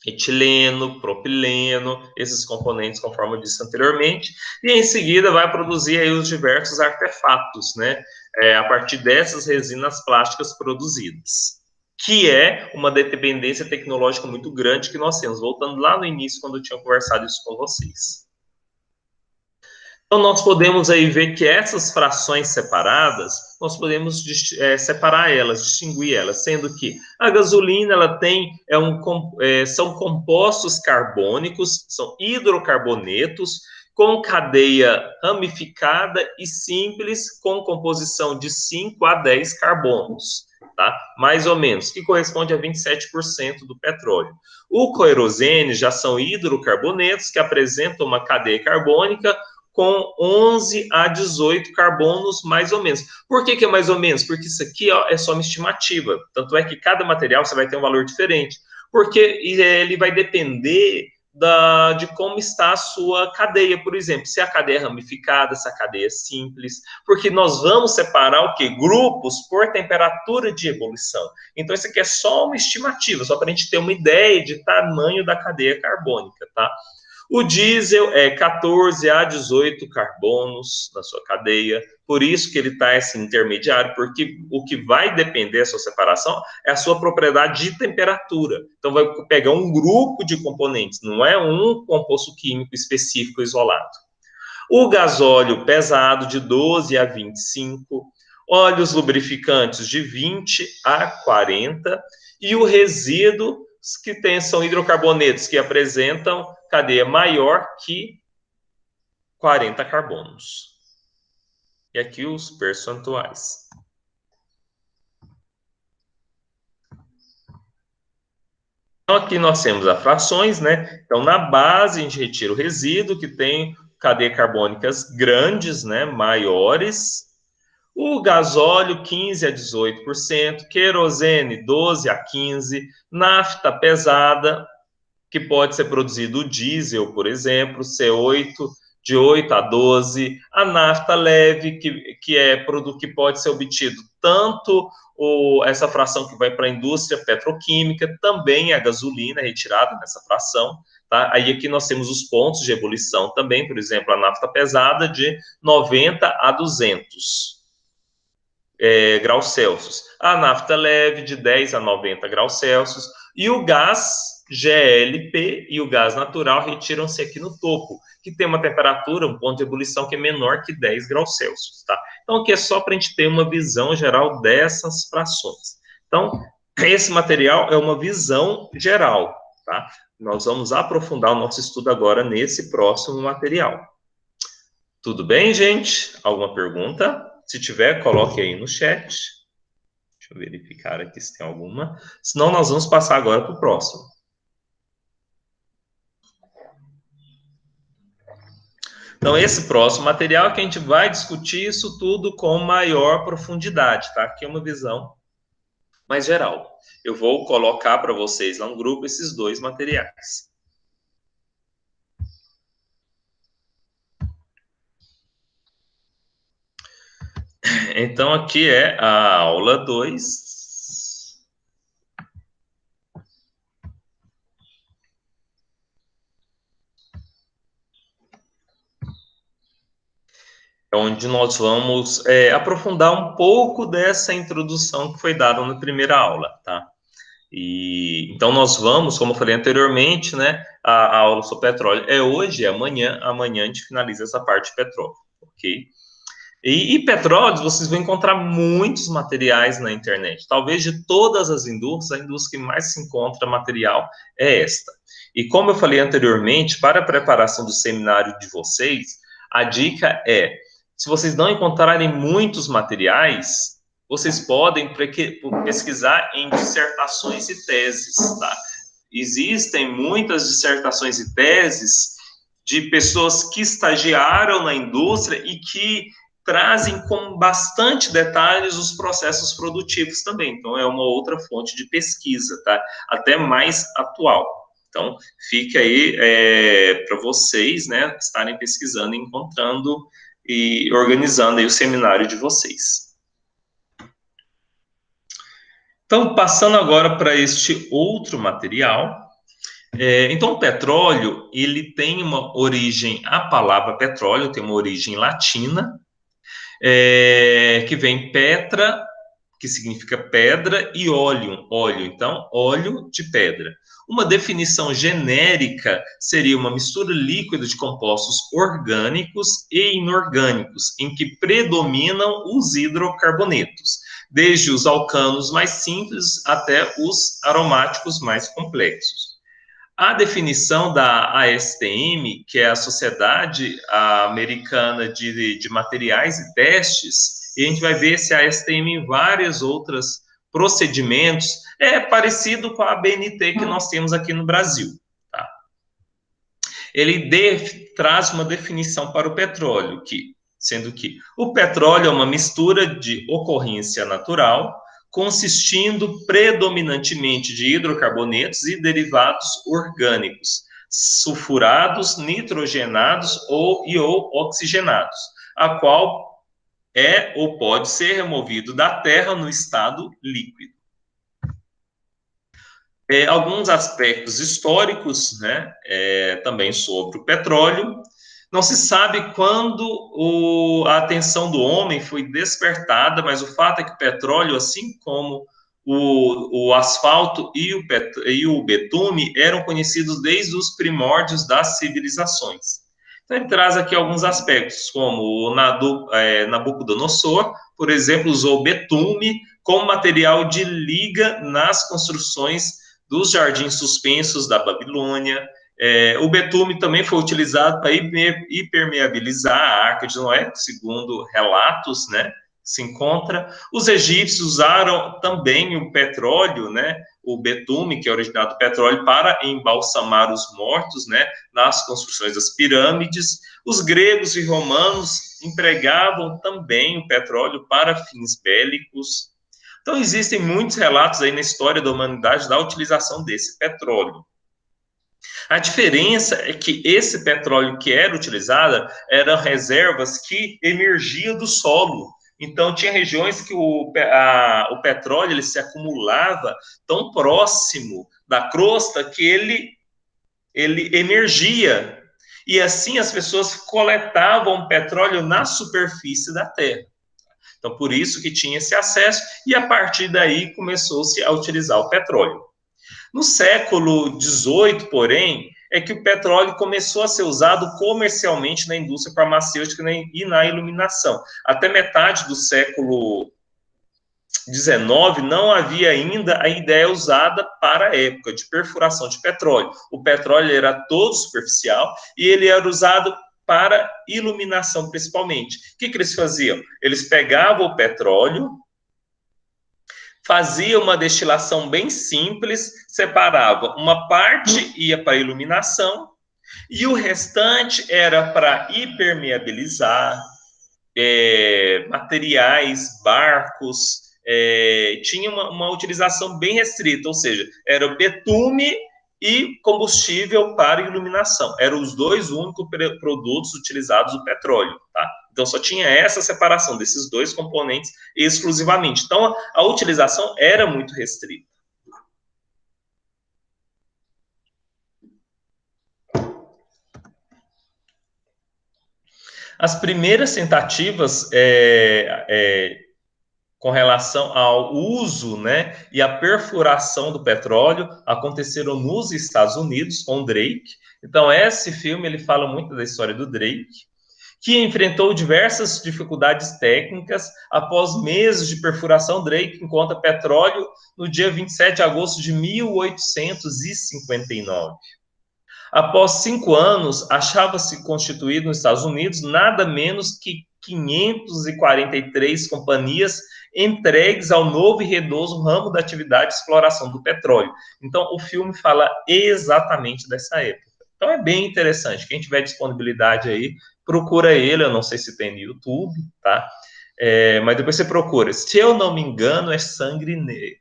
etileno, propileno, esses componentes, conforme eu disse anteriormente, e em seguida vai produzir aí os diversos artefatos, né? A partir dessas resinas plásticas produzidas, que é uma dependência tecnológica muito grande que nós temos, voltando lá no início, quando eu tinha conversado isso com vocês. Então, nós podemos aí ver que essas frações separadas, nós podemos separar elas, distinguir elas, sendo que a gasolina, ela tem, são compostos carbônicos, são hidrocarbonetos, com cadeia ramificada e simples, com composição de 5 a 10 carbonos, tá? Mais ou menos, que corresponde a 27% do petróleo. O querosene já são hidrocarbonetos, que apresentam uma cadeia carbônica com 11 a 18 carbonos, mais ou menos. Por que é mais ou menos? Porque isso aqui é só uma estimativa. Tanto é que cada material você vai ter um valor diferente. Porque ele vai depender de como está a sua cadeia, por exemplo. Se a cadeia é ramificada, se a cadeia é simples. Porque nós vamos separar o quê? Grupos por temperatura de ebulição. Então, isso aqui é só uma estimativa, só para a gente ter uma ideia de tamanho da cadeia carbônica, tá? O diesel é 14 a 18 carbonos na sua cadeia, por isso que ele está esse intermediário, porque o que vai depender da sua separação é a sua propriedade de temperatura. Então, vai pegar um grupo de componentes, não é um composto químico específico isolado. O gasóleo pesado, de 12 a 25, óleos lubrificantes, de 20 a 40, e o resíduo, que são hidrocarbonetos, que apresentam cadeia maior que 40 carbonos. E aqui os percentuais. Então, aqui nós temos as frações, né? Então, na base, a gente retira o resíduo, que tem cadeias carbônicas grandes, né? Maiores. O gasóleo, 15 a 18%. Querosene, 12 a 15%. Nafta pesada, que pode ser produzido o diesel, por exemplo, C8, de 8 a 12, a nafta leve, que é produto que pode ser obtido tanto essa fração que vai para a indústria petroquímica, também a gasolina retirada nessa fração, tá? Aí aqui nós temos os pontos de ebulição também, por exemplo, a nafta pesada de 90 a 200 graus Celsius, a nafta leve de 10 a 90 graus Celsius, e o gás GLP e o gás natural retiram-se aqui no topo, que tem uma temperatura, um ponto de ebulição que é menor que 10 graus Celsius, tá? Então, aqui é só para a gente ter uma visão geral dessas frações. Então, esse material é uma visão geral, tá? Nós vamos aprofundar o nosso estudo agora nesse próximo material. Tudo bem, gente? Alguma pergunta? Se tiver, coloque aí no chat. Deixa eu verificar aqui se tem alguma. Senão, nós vamos passar agora para o próximo. Então, esse próximo material é que a gente vai discutir isso tudo com maior profundidade, tá? Aqui é uma visão mais geral. Eu vou colocar para vocês lá no grupo esses dois materiais. Então, aqui é a aula 2. onde nós vamos aprofundar um pouco dessa introdução que foi dada na primeira aula, tá? E então nós vamos, como eu falei anteriormente, né, a aula sobre petróleo é hoje, é amanhã, amanhã a gente finaliza essa parte de petróleo, ok? E petróleos, vocês vão encontrar muitos materiais na internet. Talvez de todas as indústrias, a indústria que mais se encontra material é esta. E como eu falei anteriormente, para a preparação do seminário de vocês, a dica é, se vocês não encontrarem muitos materiais, vocês podem pesquisar em dissertações e teses, tá? Existem muitas dissertações e teses de pessoas que estagiaram na indústria e que trazem com bastante detalhes os processos produtivos também. Então, é uma outra fonte de pesquisa, tá? Até mais atual. Então, fica aí para vocês, né, estarem pesquisando, encontrando e organizando aí o seminário de vocês. Então, passando agora para este outro material. Então, o petróleo, ele tem uma origem, a palavra petróleo tem uma origem latina, que vem petra, que significa pedra, e óleo, então, óleo de pedra. Uma definição genérica seria uma mistura líquida de compostos orgânicos e inorgânicos, em que predominam os hidrocarbonetos, desde os alcanos mais simples até os aromáticos mais complexos. A definição da ASTM, que é a Sociedade Americana de Materiais e Testes, e a gente vai ver esse ASTM em vários outros procedimentos, é parecido com a ABNT que nós temos aqui no Brasil. Tá? Ele traz uma definição para o petróleo, sendo que o petróleo é uma mistura de ocorrência natural, consistindo predominantemente de hidrocarbonetos e derivados orgânicos, sulfurados, nitrogenados ou oxigenados, a qual é ou pode ser removido da terra no estado líquido. Alguns aspectos históricos, né, também sobre o petróleo. Não se sabe quando a atenção do homem foi despertada, mas o fato é que o petróleo, assim como o asfalto e o betume, eram conhecidos desde os primórdios das civilizações. Então, ele traz aqui alguns aspectos, como o Nabucodonosor, por exemplo, usou betume como material de liga nas construções dos jardins suspensos da Babilônia. O betume também foi utilizado para impermeabilizar a Arca de Noé, segundo relatos, né? Se encontra. Os egípcios usaram também o petróleo, né? O betume, que é originado do petróleo, para embalsamar os mortos, né? Nas construções das pirâmides. Os gregos e romanos empregavam também o petróleo para fins bélicos. Então, existem muitos relatos aí na história da humanidade da utilização desse petróleo. A diferença é que esse petróleo que era utilizado eram reservas que emergiam do solo. Então, tinha regiões que o petróleo ele se acumulava tão próximo da crosta que ele emergia. E assim as pessoas coletavam petróleo na superfície da terra. Então, por isso que tinha esse acesso, e a partir daí começou-se a utilizar o petróleo. No século XVIII, porém, é que o petróleo começou a ser usado comercialmente na indústria farmacêutica e na iluminação. Até metade do século XIX não havia ainda a ideia usada para a época de perfuração de petróleo. O petróleo era todo superficial e ele era usado para iluminação principalmente. O que eles faziam? Eles pegavam o petróleo, faziam uma destilação bem simples, separavam uma parte ia para iluminação e o restante era para impermeabilizar materiais, barcos, tinha uma utilização bem restrita, ou seja, era betume e combustível para iluminação. Eram os dois únicos produtos utilizados do petróleo, tá? Então, só tinha essa separação desses dois componentes exclusivamente. Então, a utilização era muito restrita. As primeiras tentativas com relação ao uso, né, e a perfuração do petróleo aconteceram nos Estados Unidos com Drake. Então, esse filme ele fala muito da história do Drake, que enfrentou diversas dificuldades técnicas após meses de perfuração. Drake encontra petróleo no dia 27 de agosto de 1859. Após 5 anos, achava-se constituído nos Estados Unidos nada menos que 543 companhias entregues ao novo e redoso ramo da atividade de exploração do petróleo. Então, o filme fala exatamente dessa época. Então, é bem interessante. Quem tiver disponibilidade aí, procura ele. Eu não sei se tem no YouTube, tá? Mas depois você procura. Se eu não me engano, é Sangue Negro.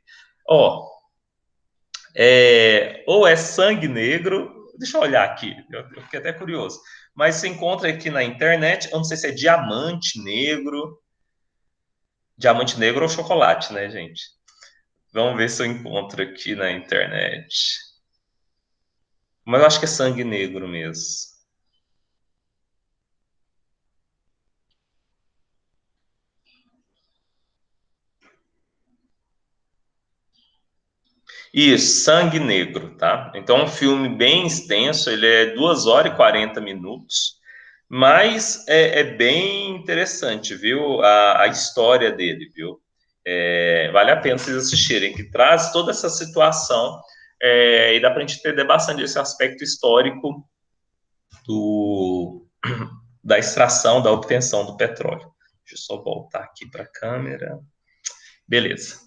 Ou é Sangue Negro. Deixa eu olhar aqui, eu fiquei até curioso. Mas você encontra aqui na internet, eu não sei se é Diamante Negro. Diamante Negro ou chocolate, né, gente? Vamos ver se eu encontro aqui na internet. Mas eu acho que é Sangue Negro mesmo. Isso, Sangue Negro, tá? Então é um filme bem extenso, ele é 2 horas e 40 minutos, mas é bem interessante, viu? A história dele, viu? Vale a pena vocês assistirem, que traz toda essa situação e dá para a gente entender bastante esse aspecto histórico da extração, da obtenção do petróleo. Deixa eu só voltar aqui para a câmera. Beleza.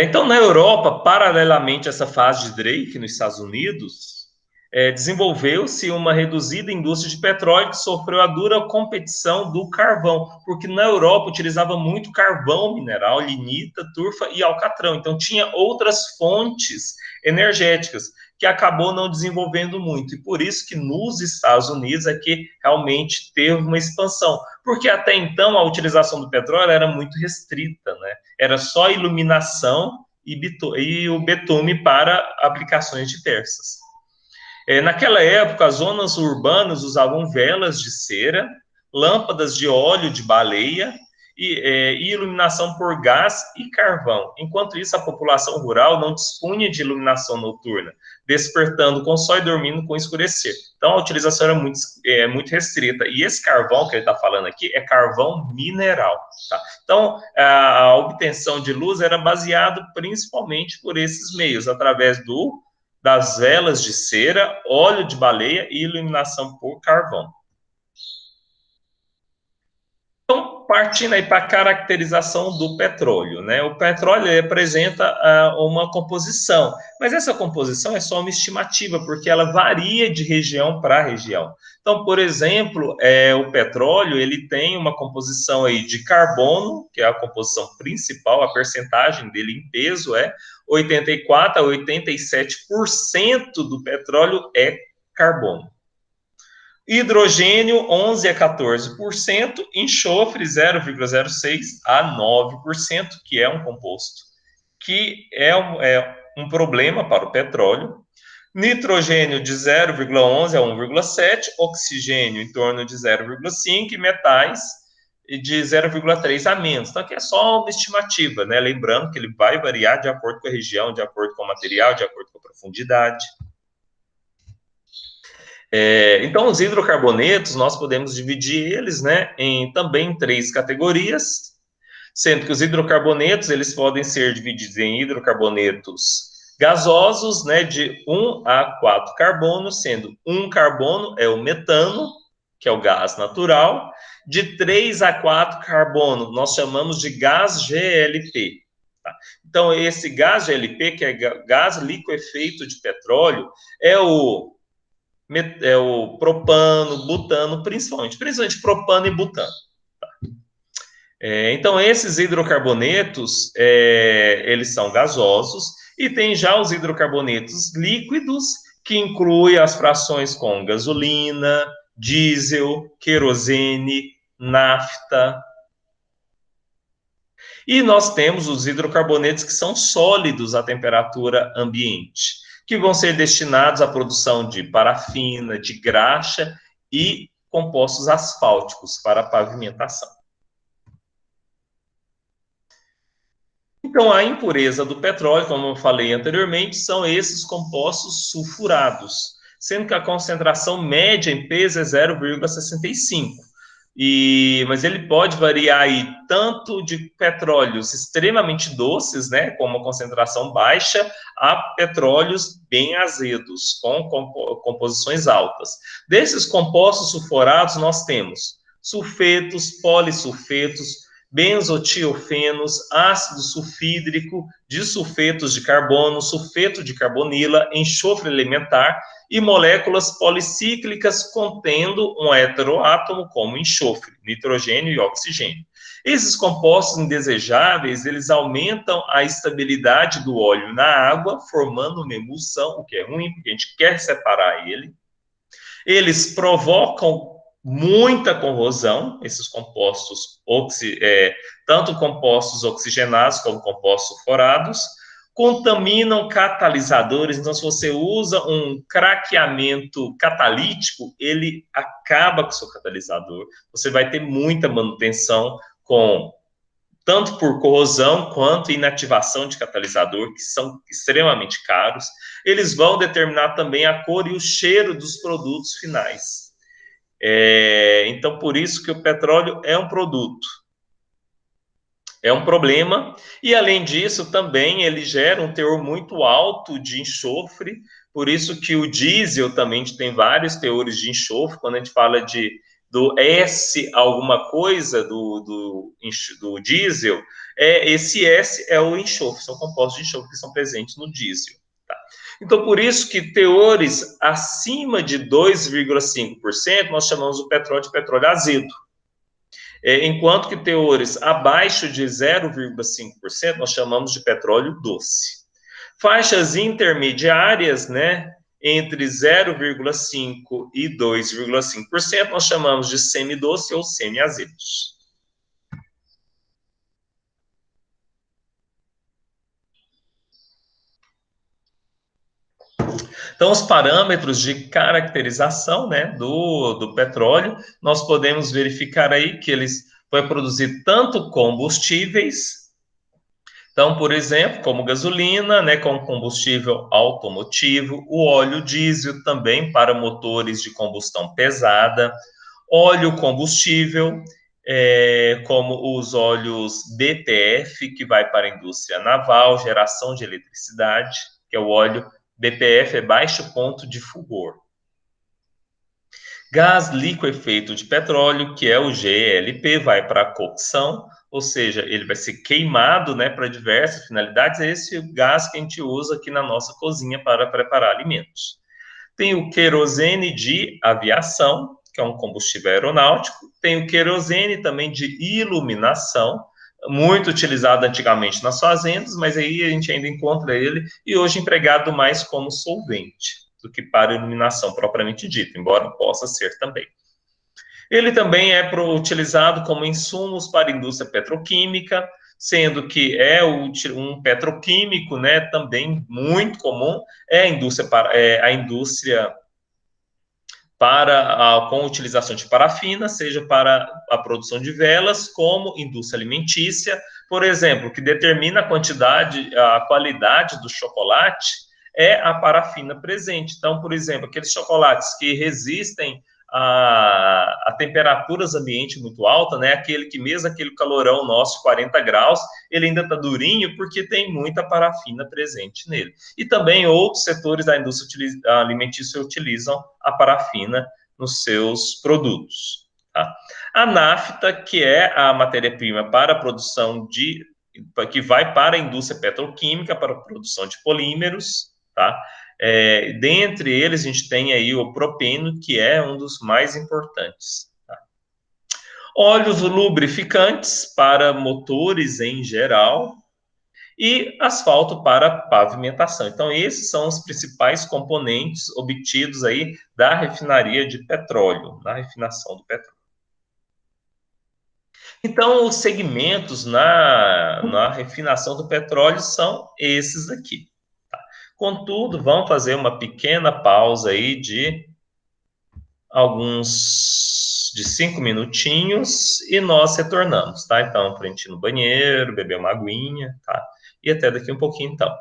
Então, na Europa, paralelamente a essa fase de Drake nos Estados Unidos, desenvolveu-se uma reduzida indústria de petróleo que sofreu a dura competição do carvão, porque na Europa utilizava muito carvão mineral, lignita, turfa e alcatrão. Então, tinha outras fontes energéticas que acabou não desenvolvendo muito. E por isso que nos Estados Unidos é que realmente teve uma expansão. Porque até então a utilização do petróleo era muito restrita, né? Era só iluminação e o betume para aplicações diversas. Naquela época, as zonas urbanas usavam velas de cera, lâmpadas de óleo de baleia e iluminação por gás e carvão. Enquanto isso, a população rural não dispunha de iluminação noturna, despertando com sol e dormindo com escurecer. Então, a utilização era muito restrita. E esse carvão que ele está falando aqui é carvão mineral. Tá? Então, a obtenção de luz era baseada principalmente por esses meios, através das velas de cera, óleo de baleia e iluminação por carvão. Então, partindo aí para a caracterização do petróleo, né? O petróleo apresenta uma composição, mas essa composição é só uma estimativa, porque ela varia de região para região. Então, por exemplo, o petróleo ele tem uma composição aí de carbono, que é a composição principal, a percentagem dele em peso é 84 a 87% do petróleo é carbono. Hidrogênio, 11 a 14%, enxofre, 0,06 a 9%, que é um composto, que é um problema para o petróleo. Nitrogênio, de 0,11 a 1,7, oxigênio, em torno de 0,5, e metais, de 0,3 a menos. Então, aqui é só uma estimativa, né? Lembrando que ele vai variar de acordo com a região, de acordo com o material, de acordo com a profundidade. Então, os hidrocarbonetos, nós podemos dividir eles, né, também em 3 categorias, sendo que os hidrocarbonetos, eles podem ser divididos em hidrocarbonetos gasosos, né, de 1 a 4 carbonos, sendo 1 carbono é o metano, que é o gás natural, de 3 a 4 carbono, nós chamamos de gás GLP. Tá? Então, esse gás GLP, que é gás liquefeito de petróleo, é o propano, butano, principalmente propano e butano. Tá? Então, esses hidrocarbonetos, eles são gasosos, e tem já os hidrocarbonetos líquidos, que inclui as frações com gasolina, diesel, querosene, nafta. E nós temos os hidrocarbonetos que são sólidos à temperatura ambiente, que vão ser destinados à produção de parafina, de graxa e compostos asfálticos para a pavimentação. Então, a impureza do petróleo, como eu falei anteriormente, são esses compostos sulfurados, sendo que a concentração média em peso é 0,65. Mas ele pode variar aí tanto de petróleos extremamente doces, né, com uma concentração baixa, a petróleos bem azedos, com composições altas. Desses compostos sulfurados, nós temos sulfetos, polissulfetos, benzotiofenos, ácido sulfídrico, disulfetos de carbono, sulfeto de carbonila, enxofre elementar e moléculas policíclicas contendo um heteroátomo como enxofre, nitrogênio e oxigênio. Esses compostos indesejáveis, eles aumentam a estabilidade do óleo na água, formando uma emulsão, o que é ruim, porque a gente quer separar ele. Eles provocam muita corrosão, esses compostos, tanto compostos oxigenados como compostos sulfurados, contaminam catalisadores. Então, se você usa um craqueamento catalítico, ele acaba com o seu catalisador. Você vai ter muita manutenção tanto por corrosão quanto inativação de catalisador, que são extremamente caros. Eles vão determinar também a cor e o cheiro dos produtos finais. Então, por isso que o petróleo é um produto, é um problema, e além disso, também ele gera um teor muito alto de enxofre, por isso que o diesel também tem vários teores de enxofre. Quando a gente fala do S alguma coisa do diesel, esse S é o enxofre, são compostos de enxofre que são presentes no diesel. Tá? Então, por isso que teores acima de 2,5% nós chamamos o petróleo de petróleo azedo. Enquanto que teores abaixo de 0,5% nós chamamos de petróleo doce. Faixas intermediárias, né, entre 0,5% e 2,5% nós chamamos de semidoce ou semiazedos. Então, os parâmetros de caracterização, né, do petróleo, nós podemos verificar aí que eles vão produzir tanto combustíveis, então, por exemplo, como gasolina, né, como combustível automotivo, o óleo diesel também para motores de combustão pesada, óleo combustível, como os óleos BPF, que vai para a indústria naval, geração de eletricidade, que é o óleo BPF, é baixo ponto de fulgor. Gás liquefeito de petróleo, que é o GLP, vai para a cocção, ou seja, ele vai ser queimado, né, para diversas finalidades. É esse gás que a gente usa aqui na nossa cozinha para preparar alimentos. Tem o querosene de aviação, que é um combustível aeronáutico. Tem o querosene também de iluminação, muito utilizado antigamente nas fazendas, mas aí a gente ainda encontra ele, e hoje empregado mais como solvente do que para iluminação propriamente dita, embora possa ser também. Ele também é utilizado como insumos para a indústria petroquímica, sendo que um petroquímico, né, também muito comum, a indústria com utilização de parafina, seja para a produção de velas, como indústria alimentícia, por exemplo, que determina a qualidade do chocolate, é a parafina presente. Então, por exemplo, aqueles chocolates que resistem a temperaturas ambiente muito alta, né? Aquele que mesmo aquele calorão nosso, 40 graus, ele ainda está durinho porque tem muita parafina presente nele. E também outros setores da indústria alimentícia utilizam a parafina nos seus produtos. Tá? A nafta, que é a matéria-prima para a produção que vai para a indústria petroquímica, para a produção de polímeros, tá? Dentre eles, a gente tem aí o propeno, que é um dos mais importantes. Tá? Óleos lubrificantes para motores em geral e asfalto para pavimentação. Então, esses são os principais componentes obtidos aí da refinaria de petróleo, da refinação do petróleo. Então, os segmentos na refinação do petróleo são esses aqui. Contudo, vamos fazer uma pequena pausa aí de alguns de 5 minutinhos e nós retornamos, tá? Então, para a gente ir no banheiro, beber uma aguinha, tá? E até daqui um pouquinho, então.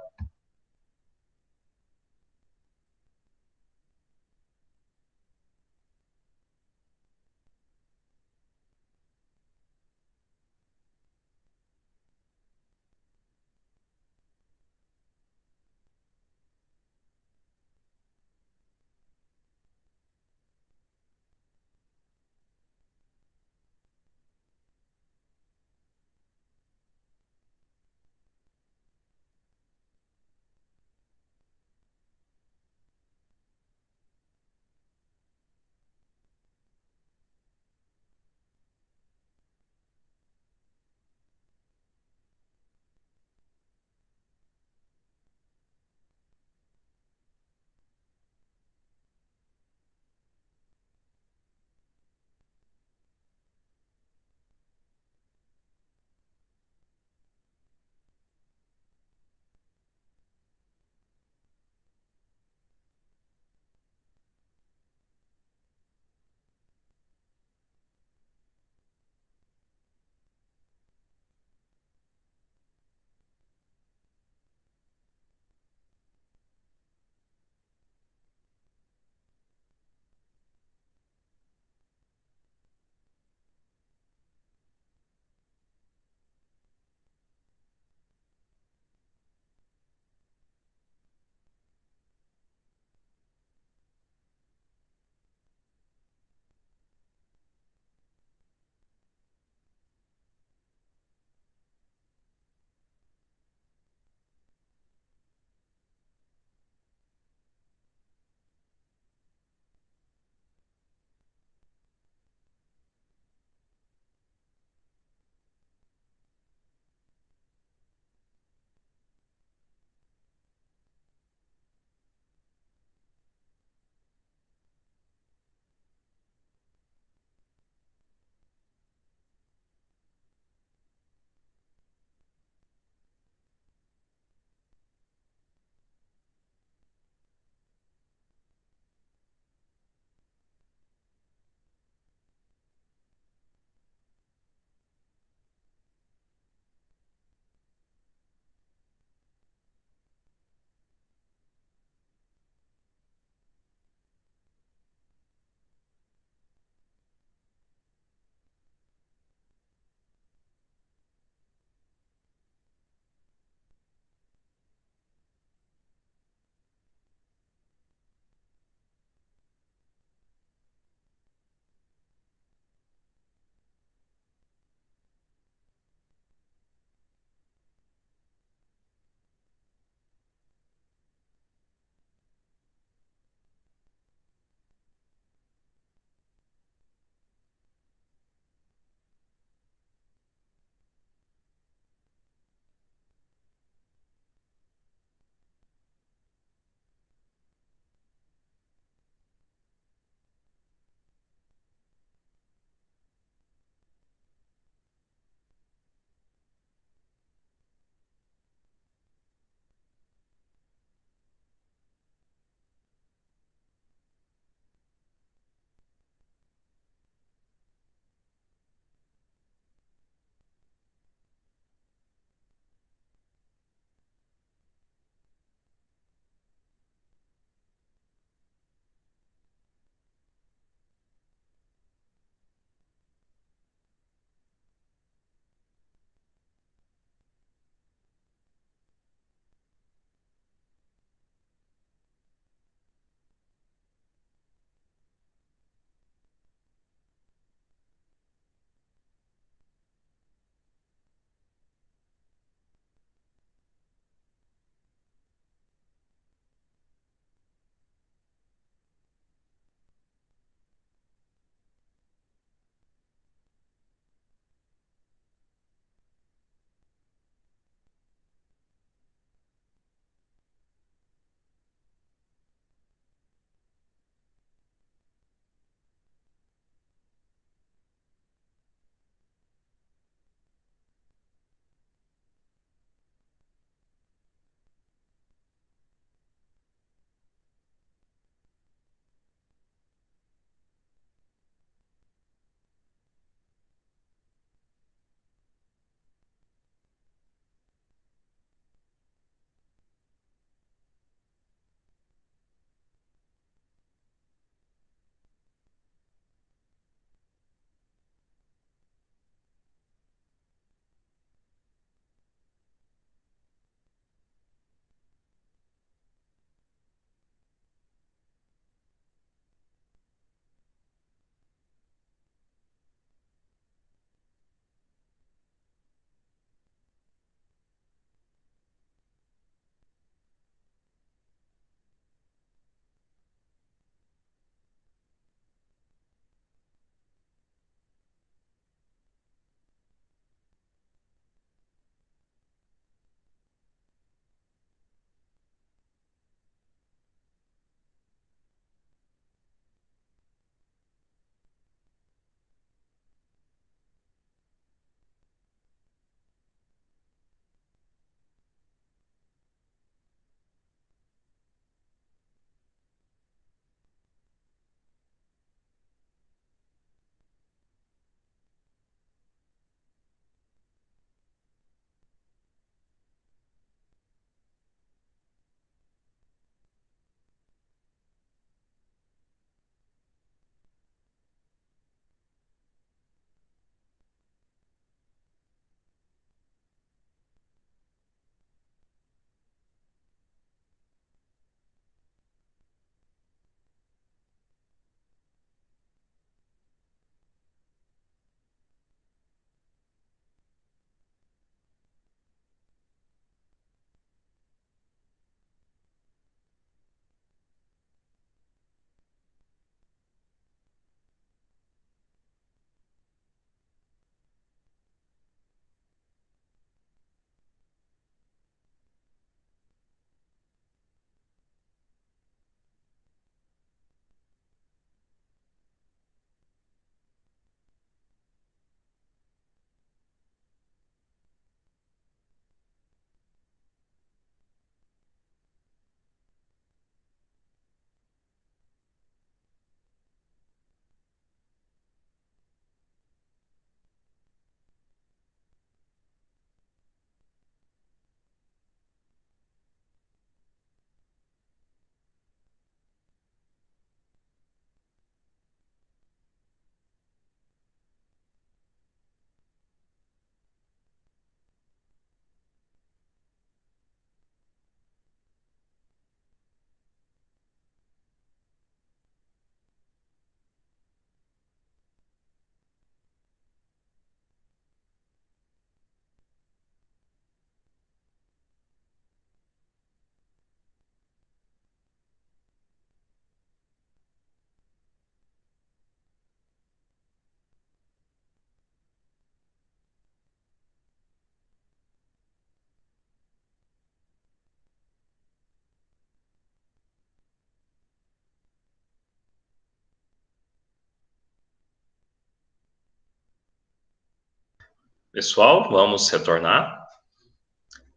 Pessoal, vamos retornar.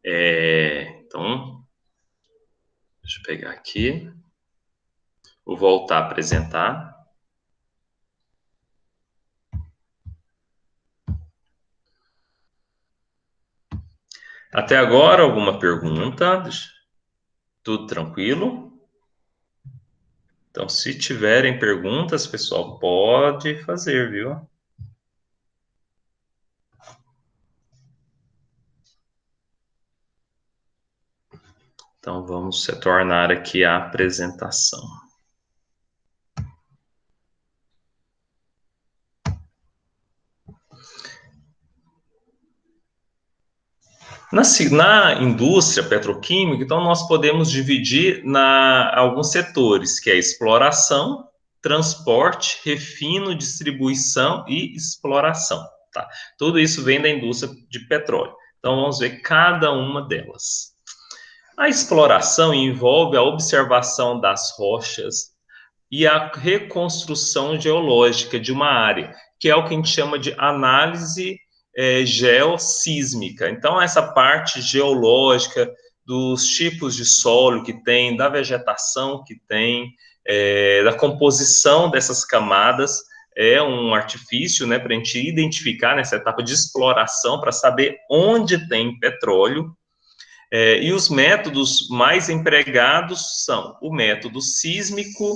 Então, deixa eu pegar aqui. Vou voltar a apresentar. Até agora, alguma pergunta? Tudo tranquilo? Então, se tiverem perguntas, pessoal, pode fazer, viu? Então, vamos retornar aqui à apresentação. Na indústria petroquímica, então, nós podemos dividir alguns setores, que é exploração, transporte, refino, distribuição e exploração. Tá? Tudo isso vem da indústria de petróleo. Então, vamos ver cada uma delas. A exploração envolve a observação das rochas e a reconstrução geológica de uma área, que é o que a gente chama de análise geossísmica. Então, essa parte geológica dos tipos de solo que tem, da vegetação que tem, da composição dessas camadas, é um artifício, né, para a gente identificar nessa etapa de exploração, para saber onde tem petróleo. E os métodos mais empregados são o método sísmico,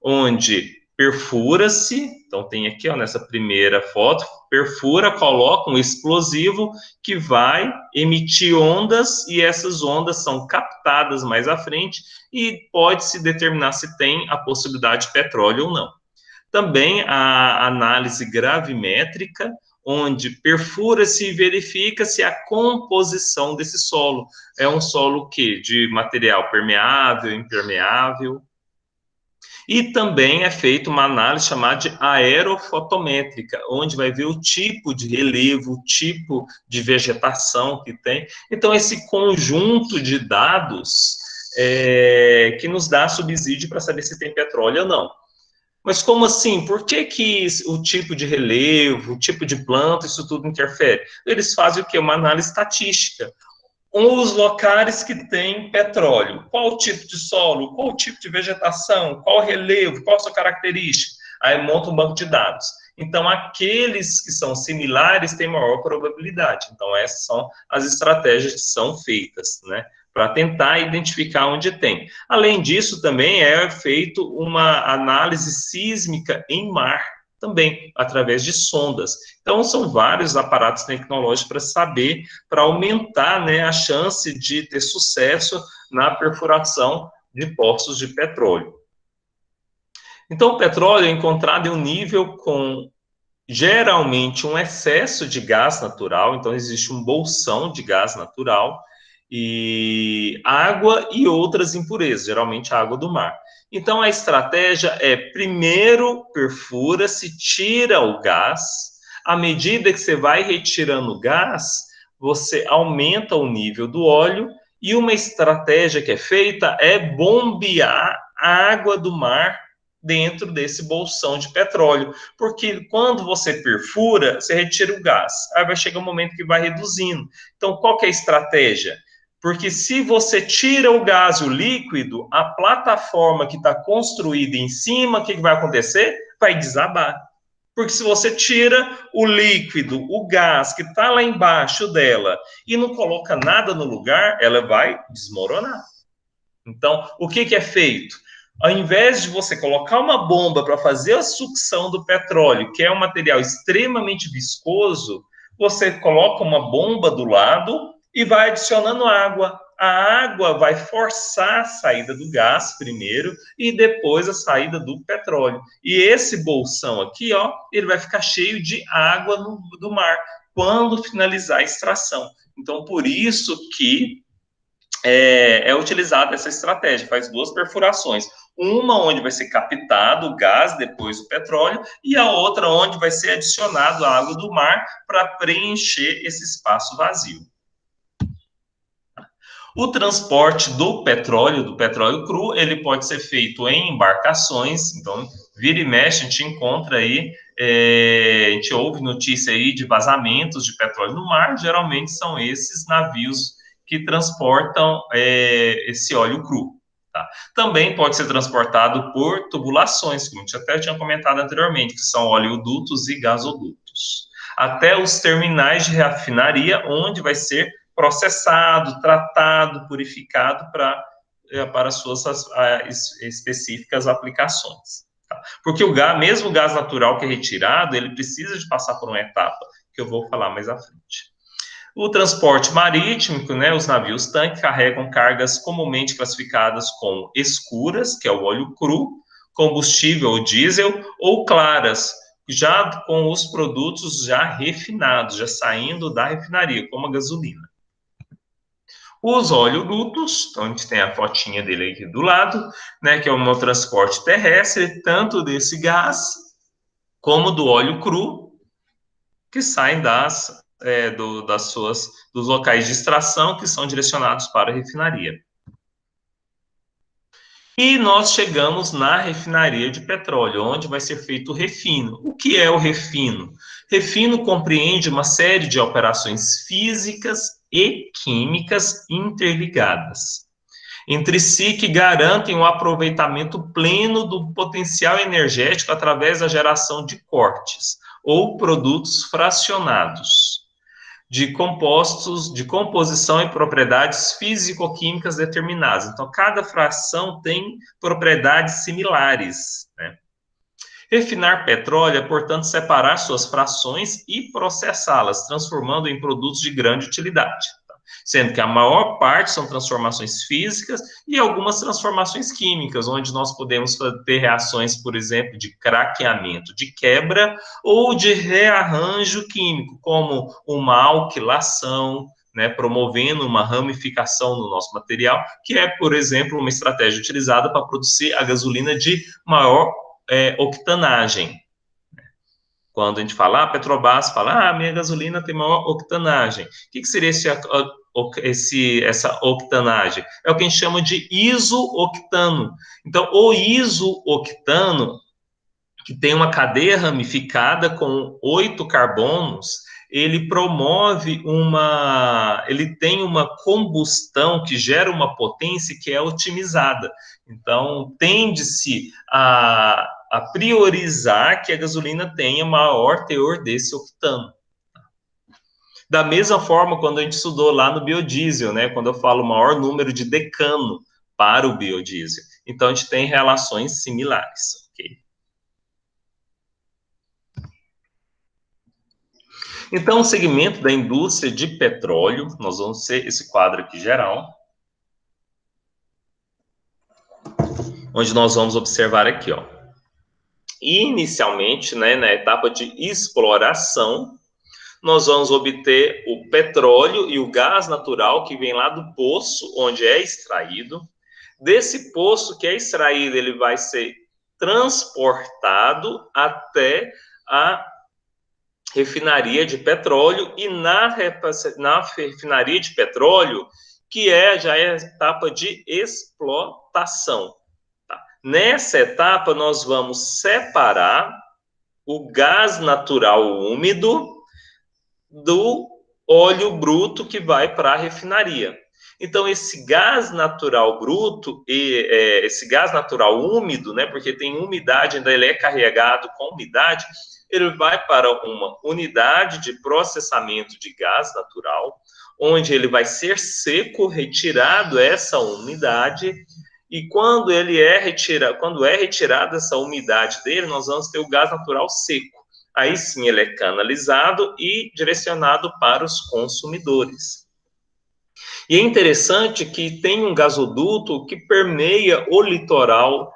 onde perfura-se, então tem aqui, ó, nessa primeira foto, perfura, coloca um explosivo que vai emitir ondas, e essas ondas são captadas mais à frente, e pode-se determinar se tem a possibilidade de petróleo ou não. Também a análise gravimétrica, onde perfura-se e verifica-se a composição desse solo. É um solo que de material permeável, impermeável. E também é feita uma análise chamada de aerofotométrica, onde vai ver o tipo de relevo, o tipo de vegetação que tem. Então, esse conjunto de dados que nos dá subsídio para saber se tem petróleo ou não. Mas como assim? Por que o tipo de relevo, o tipo de planta, isso tudo interfere? Eles fazem o quê? Uma análise estatística. Os locais que têm petróleo, qual o tipo de solo, qual o tipo de vegetação, qual o relevo, qual a sua característica. Aí monta um banco de dados. Então, aqueles que são similares têm maior probabilidade. Então, essas são as estratégias que são feitas, né? Para tentar identificar onde tem. Além disso, também é feito uma análise sísmica em mar, também, através de sondas. Então, são vários aparatos tecnológicos para saber, para aumentar, né, a chance de ter sucesso na perfuração de poços de petróleo. Então, o petróleo é encontrado em um nível com, geralmente, um excesso de gás natural, então existe um bolsão de gás natural, e água e outras impurezas, geralmente a água do mar. Então, a estratégia é, primeiro perfura, se tira o gás, à medida que você vai retirando o gás, você aumenta o nível do óleo, e uma estratégia que é feita é bombear a água do mar dentro desse bolsão de petróleo, porque quando você perfura, você retira o gás, aí vai chegar um momento que vai reduzindo. Então, qual que é a estratégia? Porque se você tira o gás e o líquido, a plataforma que está construída em cima, o que vai acontecer? Vai desabar. Porque se você tira o líquido, o gás que está lá embaixo dela e não coloca nada no lugar, ela vai desmoronar. Então, o que é feito? Ao invés de você colocar uma bomba para fazer a sucção do petróleo, que é um material extremamente viscoso, você coloca uma bomba do lado e vai adicionando água. A água vai forçar a saída do gás primeiro e depois a saída do petróleo. E esse bolsão aqui, ó, ele vai ficar cheio de água do mar quando finalizar a extração. Então, por isso que é utilizada essa estratégia, faz duas perfurações. Uma onde vai ser captado o gás, depois o petróleo, e a outra onde vai ser adicionado a água do mar para preencher esse espaço vazio. O transporte do petróleo cru, ele pode ser feito em embarcações, então vira e mexe, a gente encontra aí a gente ouve notícia aí de vazamentos de petróleo no mar, geralmente são esses navios que transportam esse óleo cru. Tá? Também pode ser transportado por tubulações, como a gente até tinha comentado anteriormente, que são oleodutos e gasodutos, até os terminais de refinaria, onde vai ser processado, tratado, purificado para suas específicas aplicações. Tá? Porque mesmo o gás natural que é retirado, ele precisa de passar por uma etapa, que eu vou falar mais à frente. O transporte marítimo, né, os navios tanque carregam cargas comumente classificadas como escuras, que é o óleo cru, combustível ou diesel, ou claras, já com os produtos já refinados, já saindo da refinaria, como a gasolina. Os oleodutos, então a gente tem a fotinha dele aqui do lado, né, que é o transporte terrestre, tanto desse gás como do óleo cru, que saem dos locais de extração que são direcionados para a refinaria. E nós chegamos na refinaria de petróleo, onde vai ser feito o refino. O que é o refino? Refino compreende uma série de operações físicas e químicas interligadas entre si que garantem o aproveitamento pleno do potencial energético através da geração de cortes ou produtos fracionados de compostos, de composição e propriedades físico-químicas determinadas. Então, cada fração tem propriedades similares, né? Refinar petróleo é, portanto, separar suas frações e processá-las, transformando em produtos de grande utilidade, sendo que a maior parte são transformações físicas e algumas transformações químicas, onde nós podemos ter reações, por exemplo, de craqueamento, de quebra ou de rearranjo químico, como uma alquilação, né, promovendo uma ramificação no nosso material, que é, por exemplo, uma estratégia utilizada para produzir a gasolina de maior octanagem. Quando a gente fala, a Petrobras fala, minha gasolina tem maior octanagem. O que seria essa octanagem? É o que a gente chama de isooctano. Então, o isooctano, que tem uma cadeia ramificada com 8 carbonos, ele tem uma combustão que gera uma potência que é otimizada. Então, tende-se a priorizar que a gasolina tenha maior teor desse octano. Da mesma forma, quando a gente estudou lá no biodiesel, né, quando eu falo maior número de decano para o biodiesel. Então, a gente tem relações similares, ok? Então, o segmento da indústria de petróleo, nós vamos ter esse quadro aqui geral, onde nós vamos observar aqui, ó. Inicialmente, né, na etapa de exploração, nós vamos obter o petróleo e o gás natural que vem lá do poço onde é extraído. Desse poço que é extraído, ele vai ser transportado até a refinaria de petróleo e na refinaria de petróleo, que já é a etapa de explotação. Tá? Nessa etapa, nós vamos separar o gás natural úmido do óleo bruto que vai para a refinaria. Então, esse gás natural bruto e esse gás natural úmido, né, porque tem umidade, ainda ele é carregado com umidade, ele vai para uma unidade de processamento de gás natural, onde ele vai ser seco, retirado essa umidade, e quando é retirada essa umidade dele, nós vamos ter o gás natural seco. Aí sim ele é canalizado e direcionado para os consumidores. E é interessante que tem um gasoduto que permeia o litoral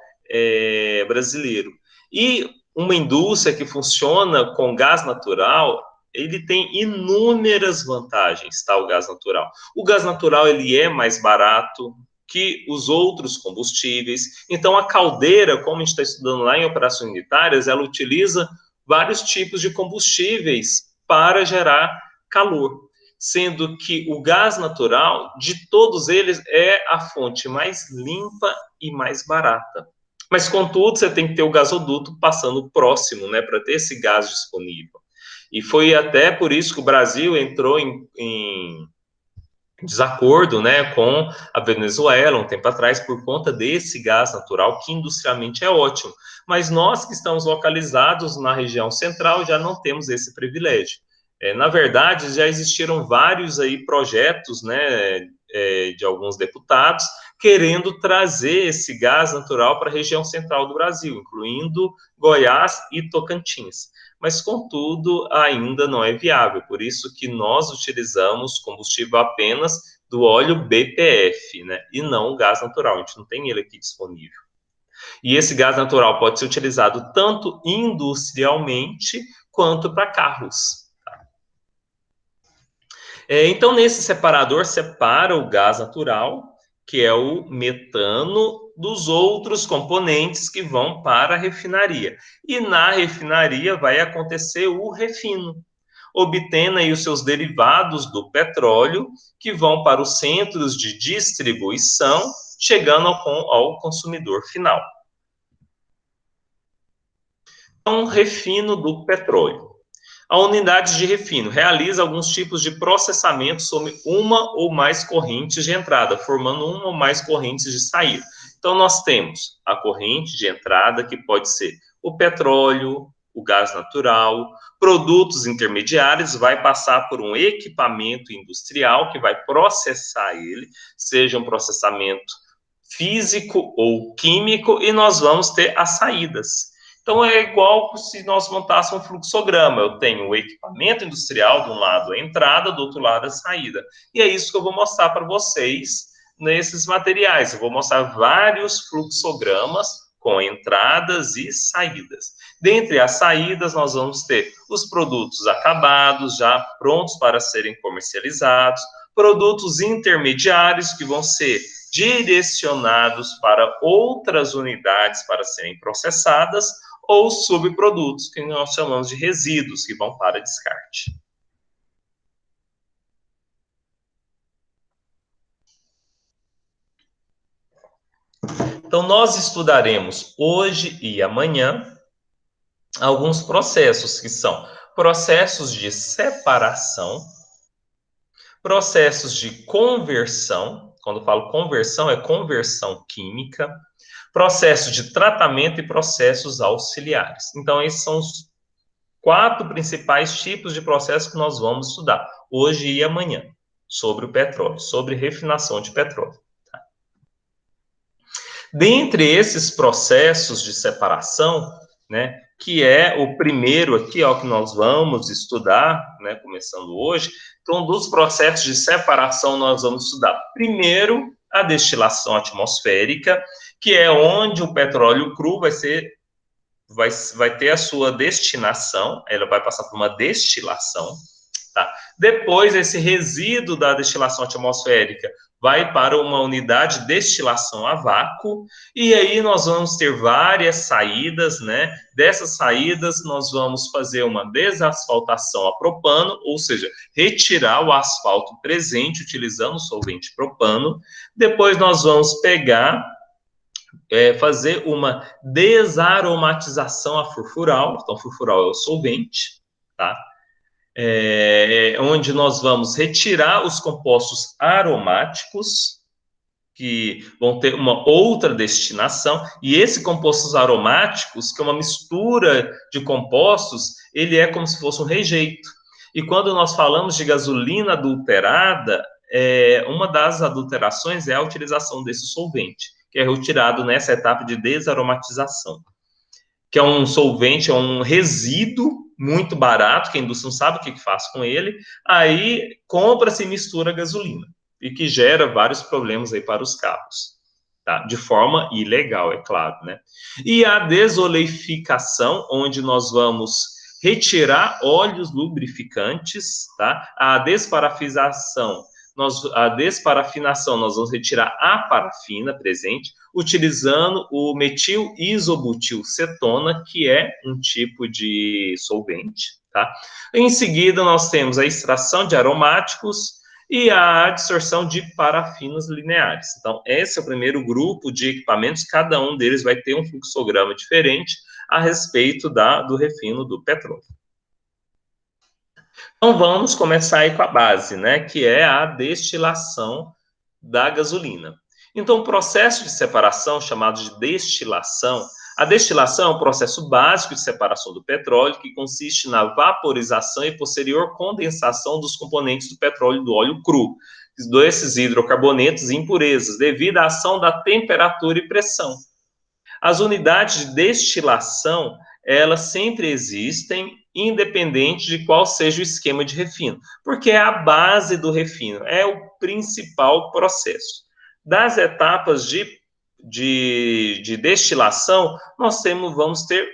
brasileiro. E uma indústria que funciona com gás natural, ele tem inúmeras vantagens, tá, o gás natural. O gás natural, ele é mais barato que os outros combustíveis. Então, a caldeira, como a gente está estudando lá em operações unitárias, ela utiliza vários tipos de combustíveis para gerar calor, sendo que o gás natural, de todos eles, é a fonte mais limpa e mais barata. Mas, contudo, você tem que ter o gasoduto passando próximo, né, para ter esse gás disponível. E foi até por isso que o Brasil entrou em desacordo, né, com a Venezuela um tempo atrás por conta desse gás natural que industrialmente é ótimo, mas nós que estamos localizados na região central já não temos esse privilégio. Na verdade, já existiram vários aí projetos, né, de alguns deputados querendo trazer esse gás natural para a região central do Brasil, incluindo Goiás e Tocantins. Mas, contudo, ainda não é viável. Por isso que nós utilizamos combustível apenas do óleo BPF, né? E não o gás natural. A gente não tem ele aqui disponível. E esse gás natural pode ser utilizado tanto industrialmente quanto para carros. Então, nesse separador, separa o gás natural, que é o metano, dos outros componentes que vão para a refinaria. E na refinaria vai acontecer o refino, obtendo aí os seus derivados do petróleo, que vão para os centros de distribuição, chegando ao consumidor final. Então, refino do petróleo. A unidade de refino realiza alguns tipos de processamento sobre uma ou mais correntes de entrada, formando uma ou mais correntes de saída. Então, nós temos a corrente de entrada, que pode ser o petróleo, o gás natural, produtos intermediários, vai passar por um equipamento industrial que vai processar ele, seja um processamento físico ou químico, e nós vamos ter as saídas. Então, é igual se nós montássemos um fluxograma. Eu tenho o equipamento industrial, de um lado a entrada, do outro lado a saída. E é isso que eu vou mostrar para vocês nesses materiais. Eu vou mostrar vários fluxogramas com entradas e saídas. Dentre as saídas, nós vamos ter os produtos acabados, já prontos para serem comercializados, produtos intermediários, que vão ser direcionados para outras unidades para serem processadas, ou subprodutos, que nós chamamos de resíduos, que vão para descarte. Então, nós estudaremos hoje e amanhã alguns processos, que são processos de separação, processos de conversão. Quando eu falo conversão, é conversão química, processos de tratamento e processos auxiliares. Então, esses são os 4 principais tipos de processos que nós vamos estudar hoje e amanhã sobre o petróleo, sobre refinação de petróleo. Tá? Dentre esses processos de separação, né, que é o primeiro aqui, ó, que nós vamos estudar, né, começando hoje. Então, dos processos de separação, nós vamos estudar primeiro a destilação atmosférica, que é onde o petróleo cru vai ter a sua destinação, ela vai passar por uma destilação, tá? Depois, esse resíduo da destilação atmosférica vai para uma unidade de destilação a vácuo, e aí nós vamos ter várias saídas, né? Dessas saídas, nós vamos fazer uma desasfaltação a propano, ou seja, retirar o asfalto presente utilizando o solvente propano. Depois, nós vamos fazer uma desaromatização a furfural. Então, furfural é o solvente, tá? Onde nós vamos retirar os compostos aromáticos, que vão ter uma outra destinação, e esses compostos aromáticos, que é uma mistura de compostos, ele é como se fosse um rejeito. E quando nós falamos de gasolina adulterada, uma das adulterações é a utilização desse solvente, que é retirado nessa etapa de desaromatização, que é um solvente, é um resíduo muito barato, que a indústria não sabe o que faz com ele, aí compra-se e mistura gasolina, e que gera vários problemas aí para os carros, tá? De forma ilegal, é claro, né? E a desoleificação, onde nós vamos retirar óleos lubrificantes, tá? A desparafinação, nós vamos retirar a parafina presente, utilizando o metil isobutilcetona, que é um tipo de solvente, tá? Em seguida, nós temos a extração de aromáticos, e a adsorção de parafinos lineares. Então, esse é o primeiro grupo de equipamentos, cada um deles vai ter um fluxograma diferente a respeito do refino do petróleo. Então, vamos começar aí com a base, né, que é a destilação da gasolina. Então, o processo de separação, chamado de destilação, a destilação é um processo básico de separação do petróleo que consiste na vaporização e posterior condensação dos componentes do petróleo e do óleo cru, desses hidrocarbonetos e impurezas, devido à ação da temperatura e pressão. As unidades de destilação, elas sempre existem, independente de qual seja o esquema de refino, porque é a base do refino, é o principal processo. Das etapas de destilação, vamos ter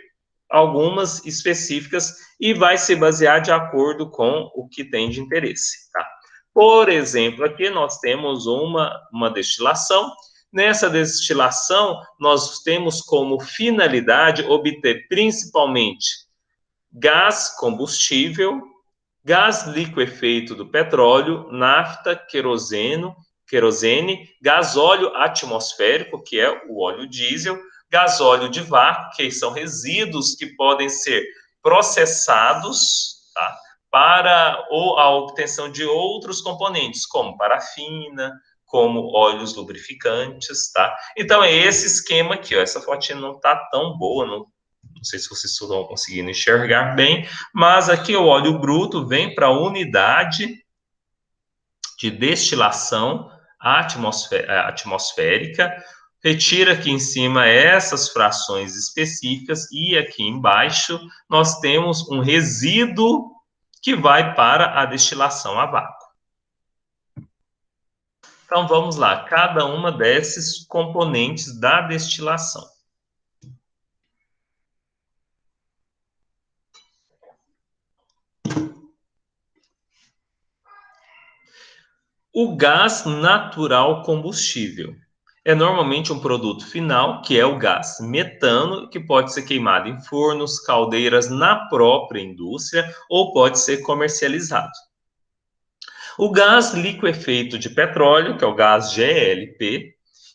algumas específicas e vai se basear de acordo com o que tem de interesse. Tá? Por exemplo, aqui nós temos uma destilação. Nessa destilação, nós temos como finalidade obter principalmente gás combustível, gás liquefeito do petróleo, nafta, querosene, gasóleo atmosférico, que é o óleo diesel, gasóleo de vácuo, que são resíduos que podem ser processados, tá, para a obtenção de outros componentes, como parafina, como óleos lubrificantes, tá? Então, é esse esquema aqui, ó. Essa fotinha não tá tão boa, não sei se vocês estão conseguindo enxergar bem, mas aqui o óleo bruto vem para a unidade de destilação atmosférica, retira aqui em cima essas frações específicas e aqui embaixo nós temos um resíduo que vai para a destilação a vácuo. Então, vamos lá, cada uma desses componentes da destilação. O gás natural combustível é normalmente um produto final, que é o gás metano, que pode ser queimado em fornos, caldeiras na própria indústria ou pode ser comercializado. O gás liquefeito de petróleo, que é o gás GLP,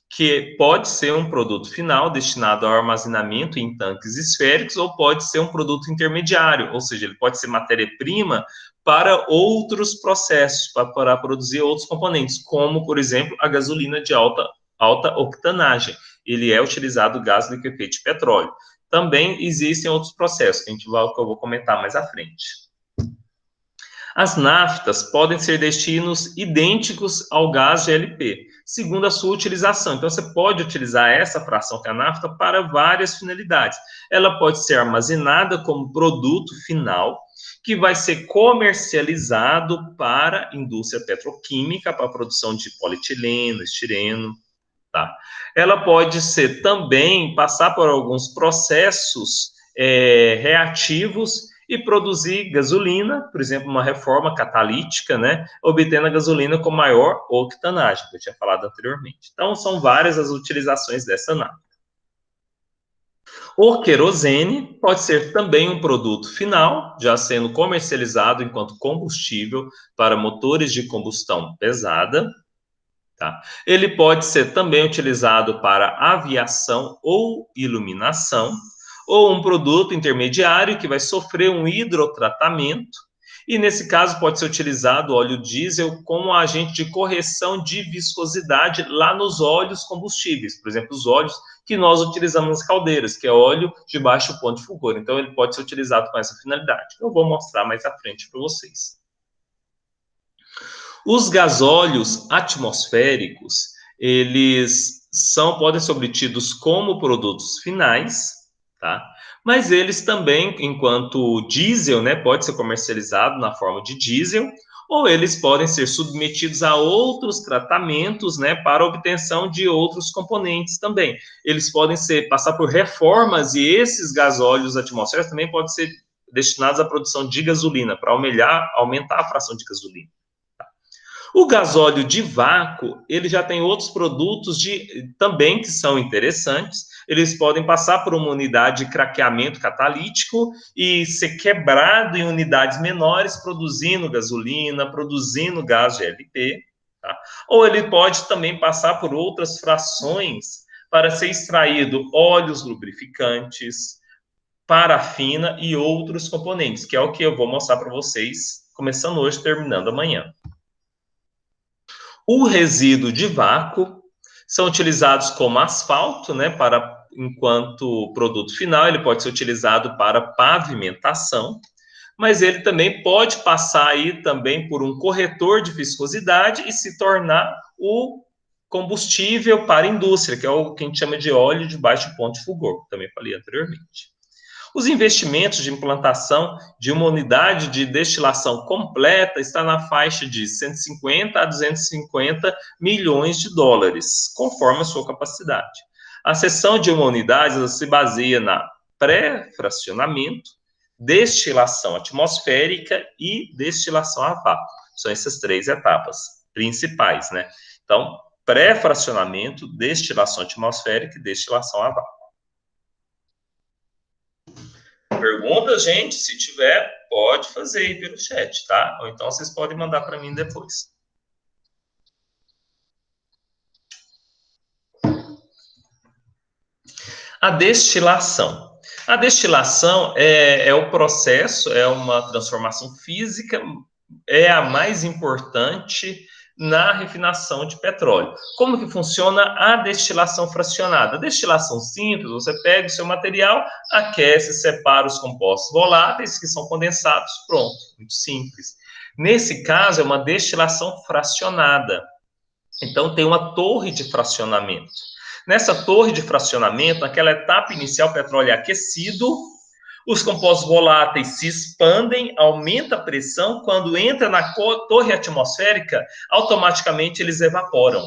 que pode ser um produto final destinado ao armazenamento em tanques esféricos ou pode ser um produto intermediário, ou seja, ele pode ser matéria-prima para outros processos, para produzir outros componentes, como, por exemplo, a gasolina de alta octanagem. Ele é utilizado o gás liquefeito de petróleo. Também existem outros processos, que eu vou comentar mais à frente. As naftas podem ser destinos idênticos ao gás GLP, segundo a sua utilização. Então, você pode utilizar essa fração que é a nafta para várias finalidades. Ela pode ser armazenada como produto final, que vai ser comercializado para a indústria petroquímica, para a produção de polietileno, estireno. Tá? Ela pode ser também, passar por alguns processos reativos e produzir gasolina, por exemplo, uma reforma catalítica, né, obtendo a gasolina com maior octanagem, que eu tinha falado anteriormente. Então, são várias as utilizações dessa nafta. O querosene pode ser também um produto final, já sendo comercializado enquanto combustível para motores de combustão pesada. Tá? Ele pode ser também utilizado para aviação ou iluminação, ou um produto intermediário que vai sofrer um hidrotratamento, e nesse caso pode ser utilizado o óleo diesel como agente de correção de viscosidade lá nos óleos combustíveis, por exemplo, os óleos que nós utilizamos nas caldeiras, que é óleo de baixo ponto de fulgor. Então, ele pode ser utilizado com essa finalidade. Eu vou mostrar mais à frente para vocês. Os gasóleos atmosféricos, eles podem ser obtidos como produtos finais, tá? Mas eles também, enquanto diesel, né, pode ser comercializado na forma de diesel, ou eles podem ser submetidos a outros tratamentos, né, para obtenção de outros componentes também. Eles podem passar por reformas e esses gasóleos atmosféricos também podem ser destinados à produção de gasolina, para aumentar a fração de gasolina. O gasóleo de vácuo, ele já tem outros produtos também que são interessantes, eles podem passar por uma unidade de craqueamento catalítico e ser quebrado em unidades menores, produzindo gasolina, produzindo gás GLP, tá? Ou ele pode também passar por outras frações para ser extraído óleos lubrificantes, parafina e outros componentes, que é o que eu vou mostrar para vocês, começando hoje, terminando amanhã. O resíduo de vácuo são utilizados como asfalto, né, enquanto produto final, ele pode ser utilizado para pavimentação, mas ele também pode passar aí também por um corretor de viscosidade e se tornar o combustível para a indústria, que é o que a gente chama de óleo de baixo ponto de fulgor, também falei anteriormente. Os investimentos de implantação de uma unidade de destilação completa está na faixa de 150 a 250 milhões de dólares, conforme a sua capacidade. A seção de uma unidade se baseia na pré-fracionamento, destilação atmosférica e destilação a vácuo. São essas três etapas principais, né? Então, pré-fracionamento, destilação atmosférica e destilação a vácuo. Perguntas, gente? Se tiver, pode fazer aí pelo chat, tá? Ou então vocês podem mandar para mim depois. A destilação. A destilação é o processo, é uma transformação física, é a mais importante na refinação de petróleo. Como que funciona a destilação fracionada? A destilação simples, você pega o seu material, aquece, separa os compostos voláteis, que são condensados, pronto, muito simples. Nesse caso, é uma destilação fracionada. Então, tem uma torre de fracionamento. Nessa torre de fracionamento, naquela etapa inicial, o petróleo é aquecido, os compostos voláteis se expandem, aumenta a pressão, quando entra na torre atmosférica, automaticamente eles evaporam.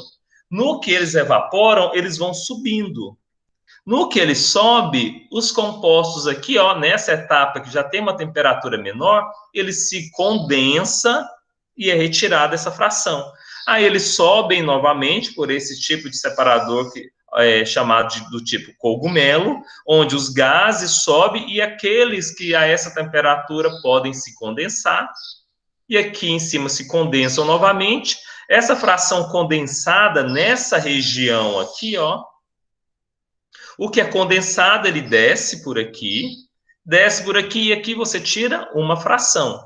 No que eles evaporam, eles vão subindo. No que ele sobe, os compostos aqui, ó, nessa etapa que já tem uma temperatura menor, ele se condensa e é retirada essa fração. Aí eles sobem novamente por esse tipo de separador que chamado do tipo cogumelo, onde os gases sobem e aqueles que a essa temperatura podem se condensar, e aqui em cima se condensam novamente. Essa fração condensada nessa região aqui, ó, o que é condensado, ele desce por aqui e aqui você tira uma fração.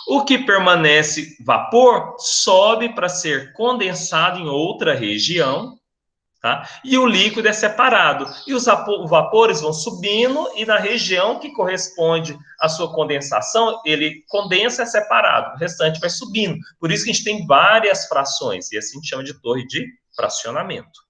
O que permanece vapor sobe para ser condensado em outra região, tá? E o líquido é separado. E os vapores vão subindo e na região que corresponde à sua condensação, ele condensa, é separado. O restante vai subindo. Por isso que a gente tem várias frações, e assim a gente chama de torre de fracionamento.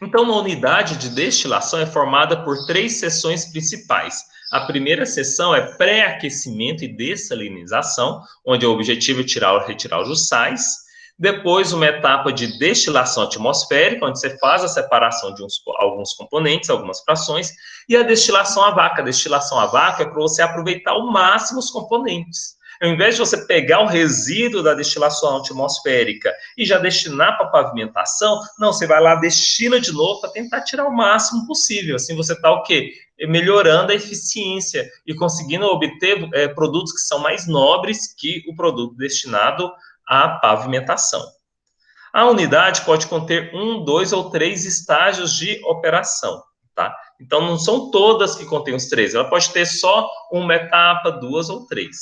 Então, uma unidade de destilação é formada por 3 seções principais. A primeira seção é pré-aquecimento e dessalinização, onde o objetivo é retirar os sais. Depois, uma etapa de destilação atmosférica, onde você faz a separação de alguns componentes, algumas frações. E a destilação a vácuo. A destilação a vácuo é para você aproveitar ao máximo os componentes. Ao invés de você pegar o resíduo da destilação atmosférica e já destinar para a pavimentação, não, você vai lá, destila de novo para tentar tirar o máximo possível. Assim você está o quê? Melhorando a eficiência e conseguindo obter produtos que são mais nobres que o produto destinado à pavimentação. A unidade pode conter 1, 2 ou 3 estágios de operação, tá? Então, não são todas que contêm os 3. Ela pode ter só uma etapa, 2 ou 3.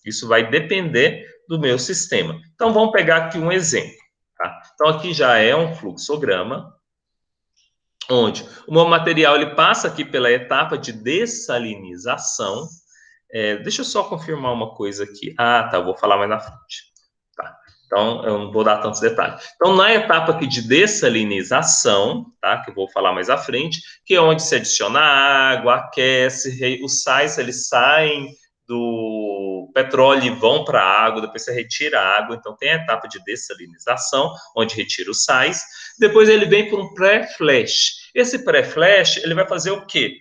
Isso vai depender do meu sistema. Então, vamos pegar aqui um exemplo. Tá? Então, aqui já é um fluxograma, onde o meu material ele passa aqui pela etapa de dessalinização. Deixa eu só confirmar uma coisa aqui. Ah, tá, eu vou falar mais na frente. Tá. Então, eu não vou dar tantos detalhes. Então, na etapa aqui de dessalinização, tá, que eu vou falar mais à frente, que é onde se adiciona água, aquece, os sais eles saem do petróleo e vão para a água, depois você retira a água, então tem a etapa de dessalinização, onde retira os sais, depois ele vem para um pré-flash. Esse pré-flash, ele vai fazer o quê?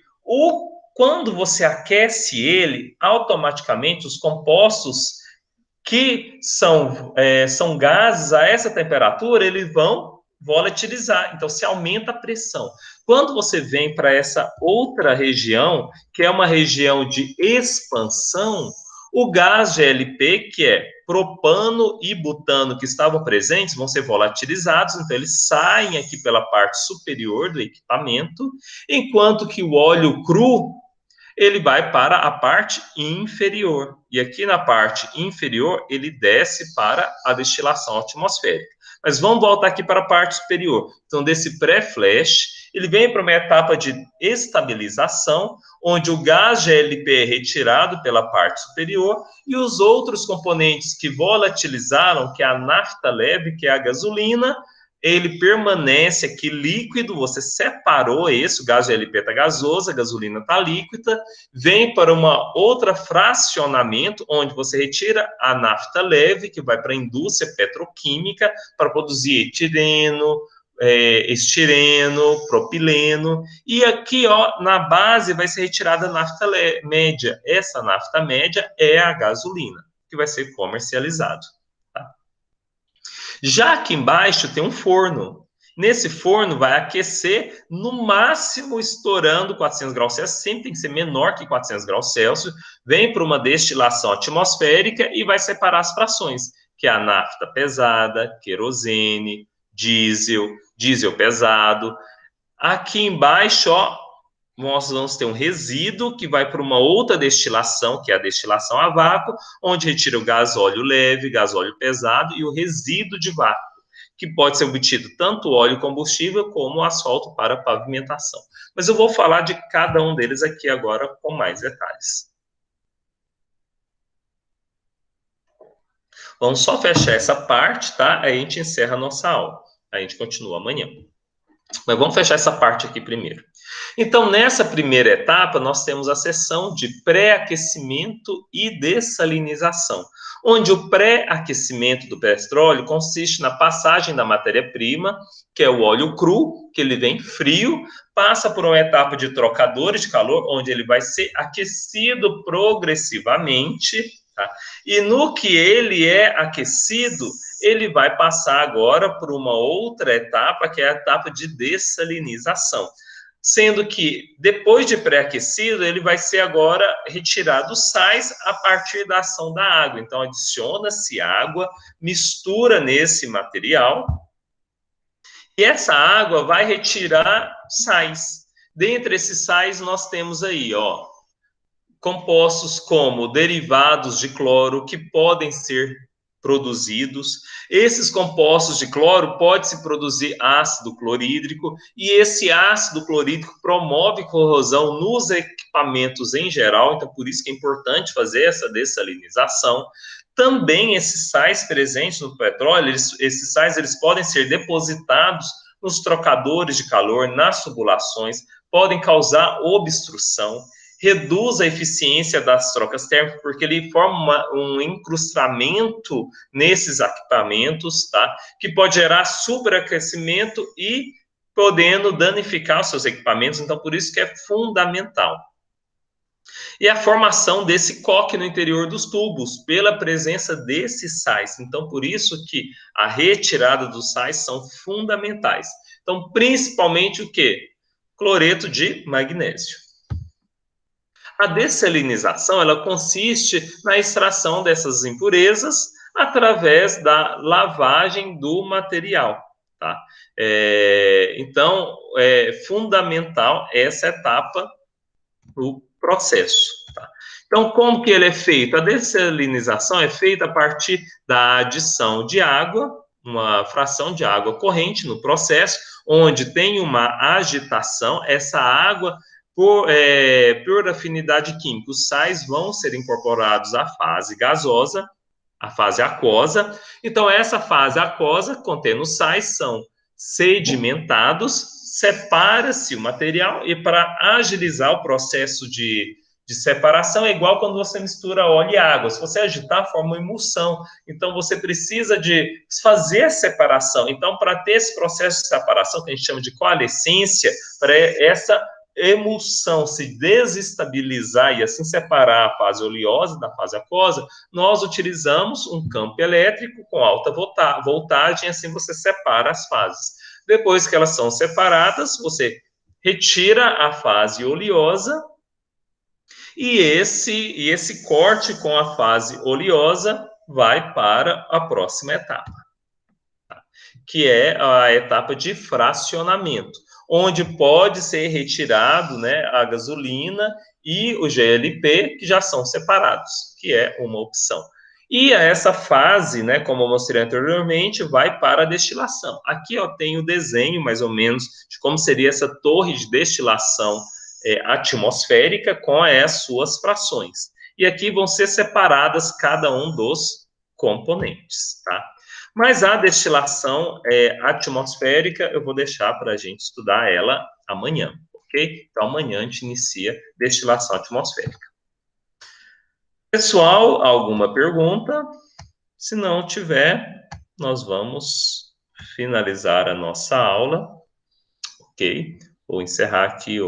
Quando você aquece ele, automaticamente os compostos que são gases a essa temperatura, eles vão volatilizar, então se aumenta a pressão. Quando você vem para essa outra região, que é uma região de expansão, o gás GLP, que é propano e butano que estavam presentes, vão ser volatilizados, então eles saem aqui pela parte superior do equipamento, enquanto que o óleo cru, ele vai para a parte inferior. E aqui na parte inferior, ele desce para a destilação atmosférica. Mas vamos voltar aqui para a parte superior. Então, desse pré-flash, ele vem para uma etapa de estabilização, onde o gás GLP é retirado pela parte superior e os outros componentes que volatilizaram, que é a nafta leve, que é a gasolina, ele permanece aqui líquido, você separou esse, o gás GLP está gasoso, a gasolina está líquida, vem para uma outra fracionamento, onde você retira a nafta leve, que vai para a indústria petroquímica, para produzir etileno, estireno, propileno, e aqui, ó, na base vai ser retirada a nafta média. Essa nafta média é a gasolina, que vai ser comercializado. Já aqui embaixo tem um forno. Nesse forno vai aquecer, no máximo estourando 400 graus Celsius, sempre tem que ser menor que 400 graus Celsius, vem para uma destilação atmosférica e vai separar as frações, que é a nafta pesada, querosene, diesel pesado. Aqui embaixo, ó, nós vamos ter um resíduo que vai para uma outra destilação, que é a destilação a vácuo, onde retira o gasóleo leve, gasóleo pesado e o resíduo de vácuo, que pode ser obtido tanto óleo combustível como asfalto para pavimentação. Mas eu vou falar de cada um deles aqui agora com mais detalhes. Vamos só fechar essa parte, tá? Aí a gente encerra a nossa aula. A gente continua amanhã. Mas vamos fechar essa parte aqui primeiro. Então, nessa primeira etapa, nós temos a seção de pré-aquecimento e dessalinização, onde o pré-aquecimento do petróleo consiste na passagem da matéria-prima, que é o óleo cru, que ele vem frio, passa por uma etapa de trocadores de calor, onde ele vai ser aquecido progressivamente, tá? E no que ele é aquecido, ele vai passar agora por uma outra etapa, que é a etapa de dessalinização. Sendo que, depois de pré-aquecido, ele vai ser agora retirado sais a partir da ação da água. Então, adiciona-se água, mistura nesse material, e essa água vai retirar sais. Dentre esses sais, nós temos aí, ó, compostos como derivados de cloro que podem ser produzidos. Esses compostos de cloro pode-se produzir ácido clorídrico, e esse ácido clorídrico promove corrosão nos equipamentos em geral, então por isso que é importante fazer essa dessalinização. Também esses sais presentes no petróleo, esses sais eles podem ser depositados nos trocadores de calor, nas tubulações, podem causar obstrução, reduz a eficiência das trocas térmicas, porque ele forma um incrustamento nesses equipamentos, tá? Que pode gerar superaquecimento e podendo danificar os seus equipamentos, então por isso que é fundamental. E a formação desse coque no interior dos tubos, pela presença desses sais. Então, por isso que a retirada dos sais são fundamentais. Então, principalmente o quê? Cloreto de magnésio. A dessalinização, ela consiste na extração dessas impurezas através da lavagem do material, tá? Então, é fundamental essa etapa do processo, tá? Então, como que ele é feito? A dessalinização é feita a partir da adição de água, uma fração de água corrente no processo, onde tem uma agitação, essa água por afinidade química, os sais vão ser incorporados à fase gasosa, à fase aquosa. Então, essa fase aquosa, contendo os sais, são sedimentados, separa-se o material, e para agilizar o processo de separação, é igual quando você mistura óleo e água. Se você agitar, forma uma emulsão. Então, você precisa de fazer a separação. Então, para ter esse processo de separação, que a gente chama de coalescência, para essa emulsão se desestabilizar e assim separar a fase oleosa da fase aquosa, nós utilizamos um campo elétrico com alta voltagem, assim você separa as fases. Depois que elas são separadas, você retira a fase oleosa e esse corte com a fase oleosa vai para a próxima etapa, que é a etapa de fracionamento, onde pode ser retirado, né, a gasolina e o GLP, que já são separados, que é uma opção. E essa fase, né, como eu mostrei anteriormente, vai para a destilação. Aqui eu tenho o desenho, mais ou menos, de como seria essa torre de destilação atmosférica com as suas frações. E aqui vão ser separadas cada um dos componentes, tá? Mas a destilação atmosférica, eu vou deixar para a gente estudar ela amanhã, ok? Então, amanhã a gente inicia destilação atmosférica. Pessoal, alguma pergunta? Se não tiver, nós vamos finalizar a nossa aula, ok? Vou encerrar aqui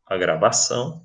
a gravação.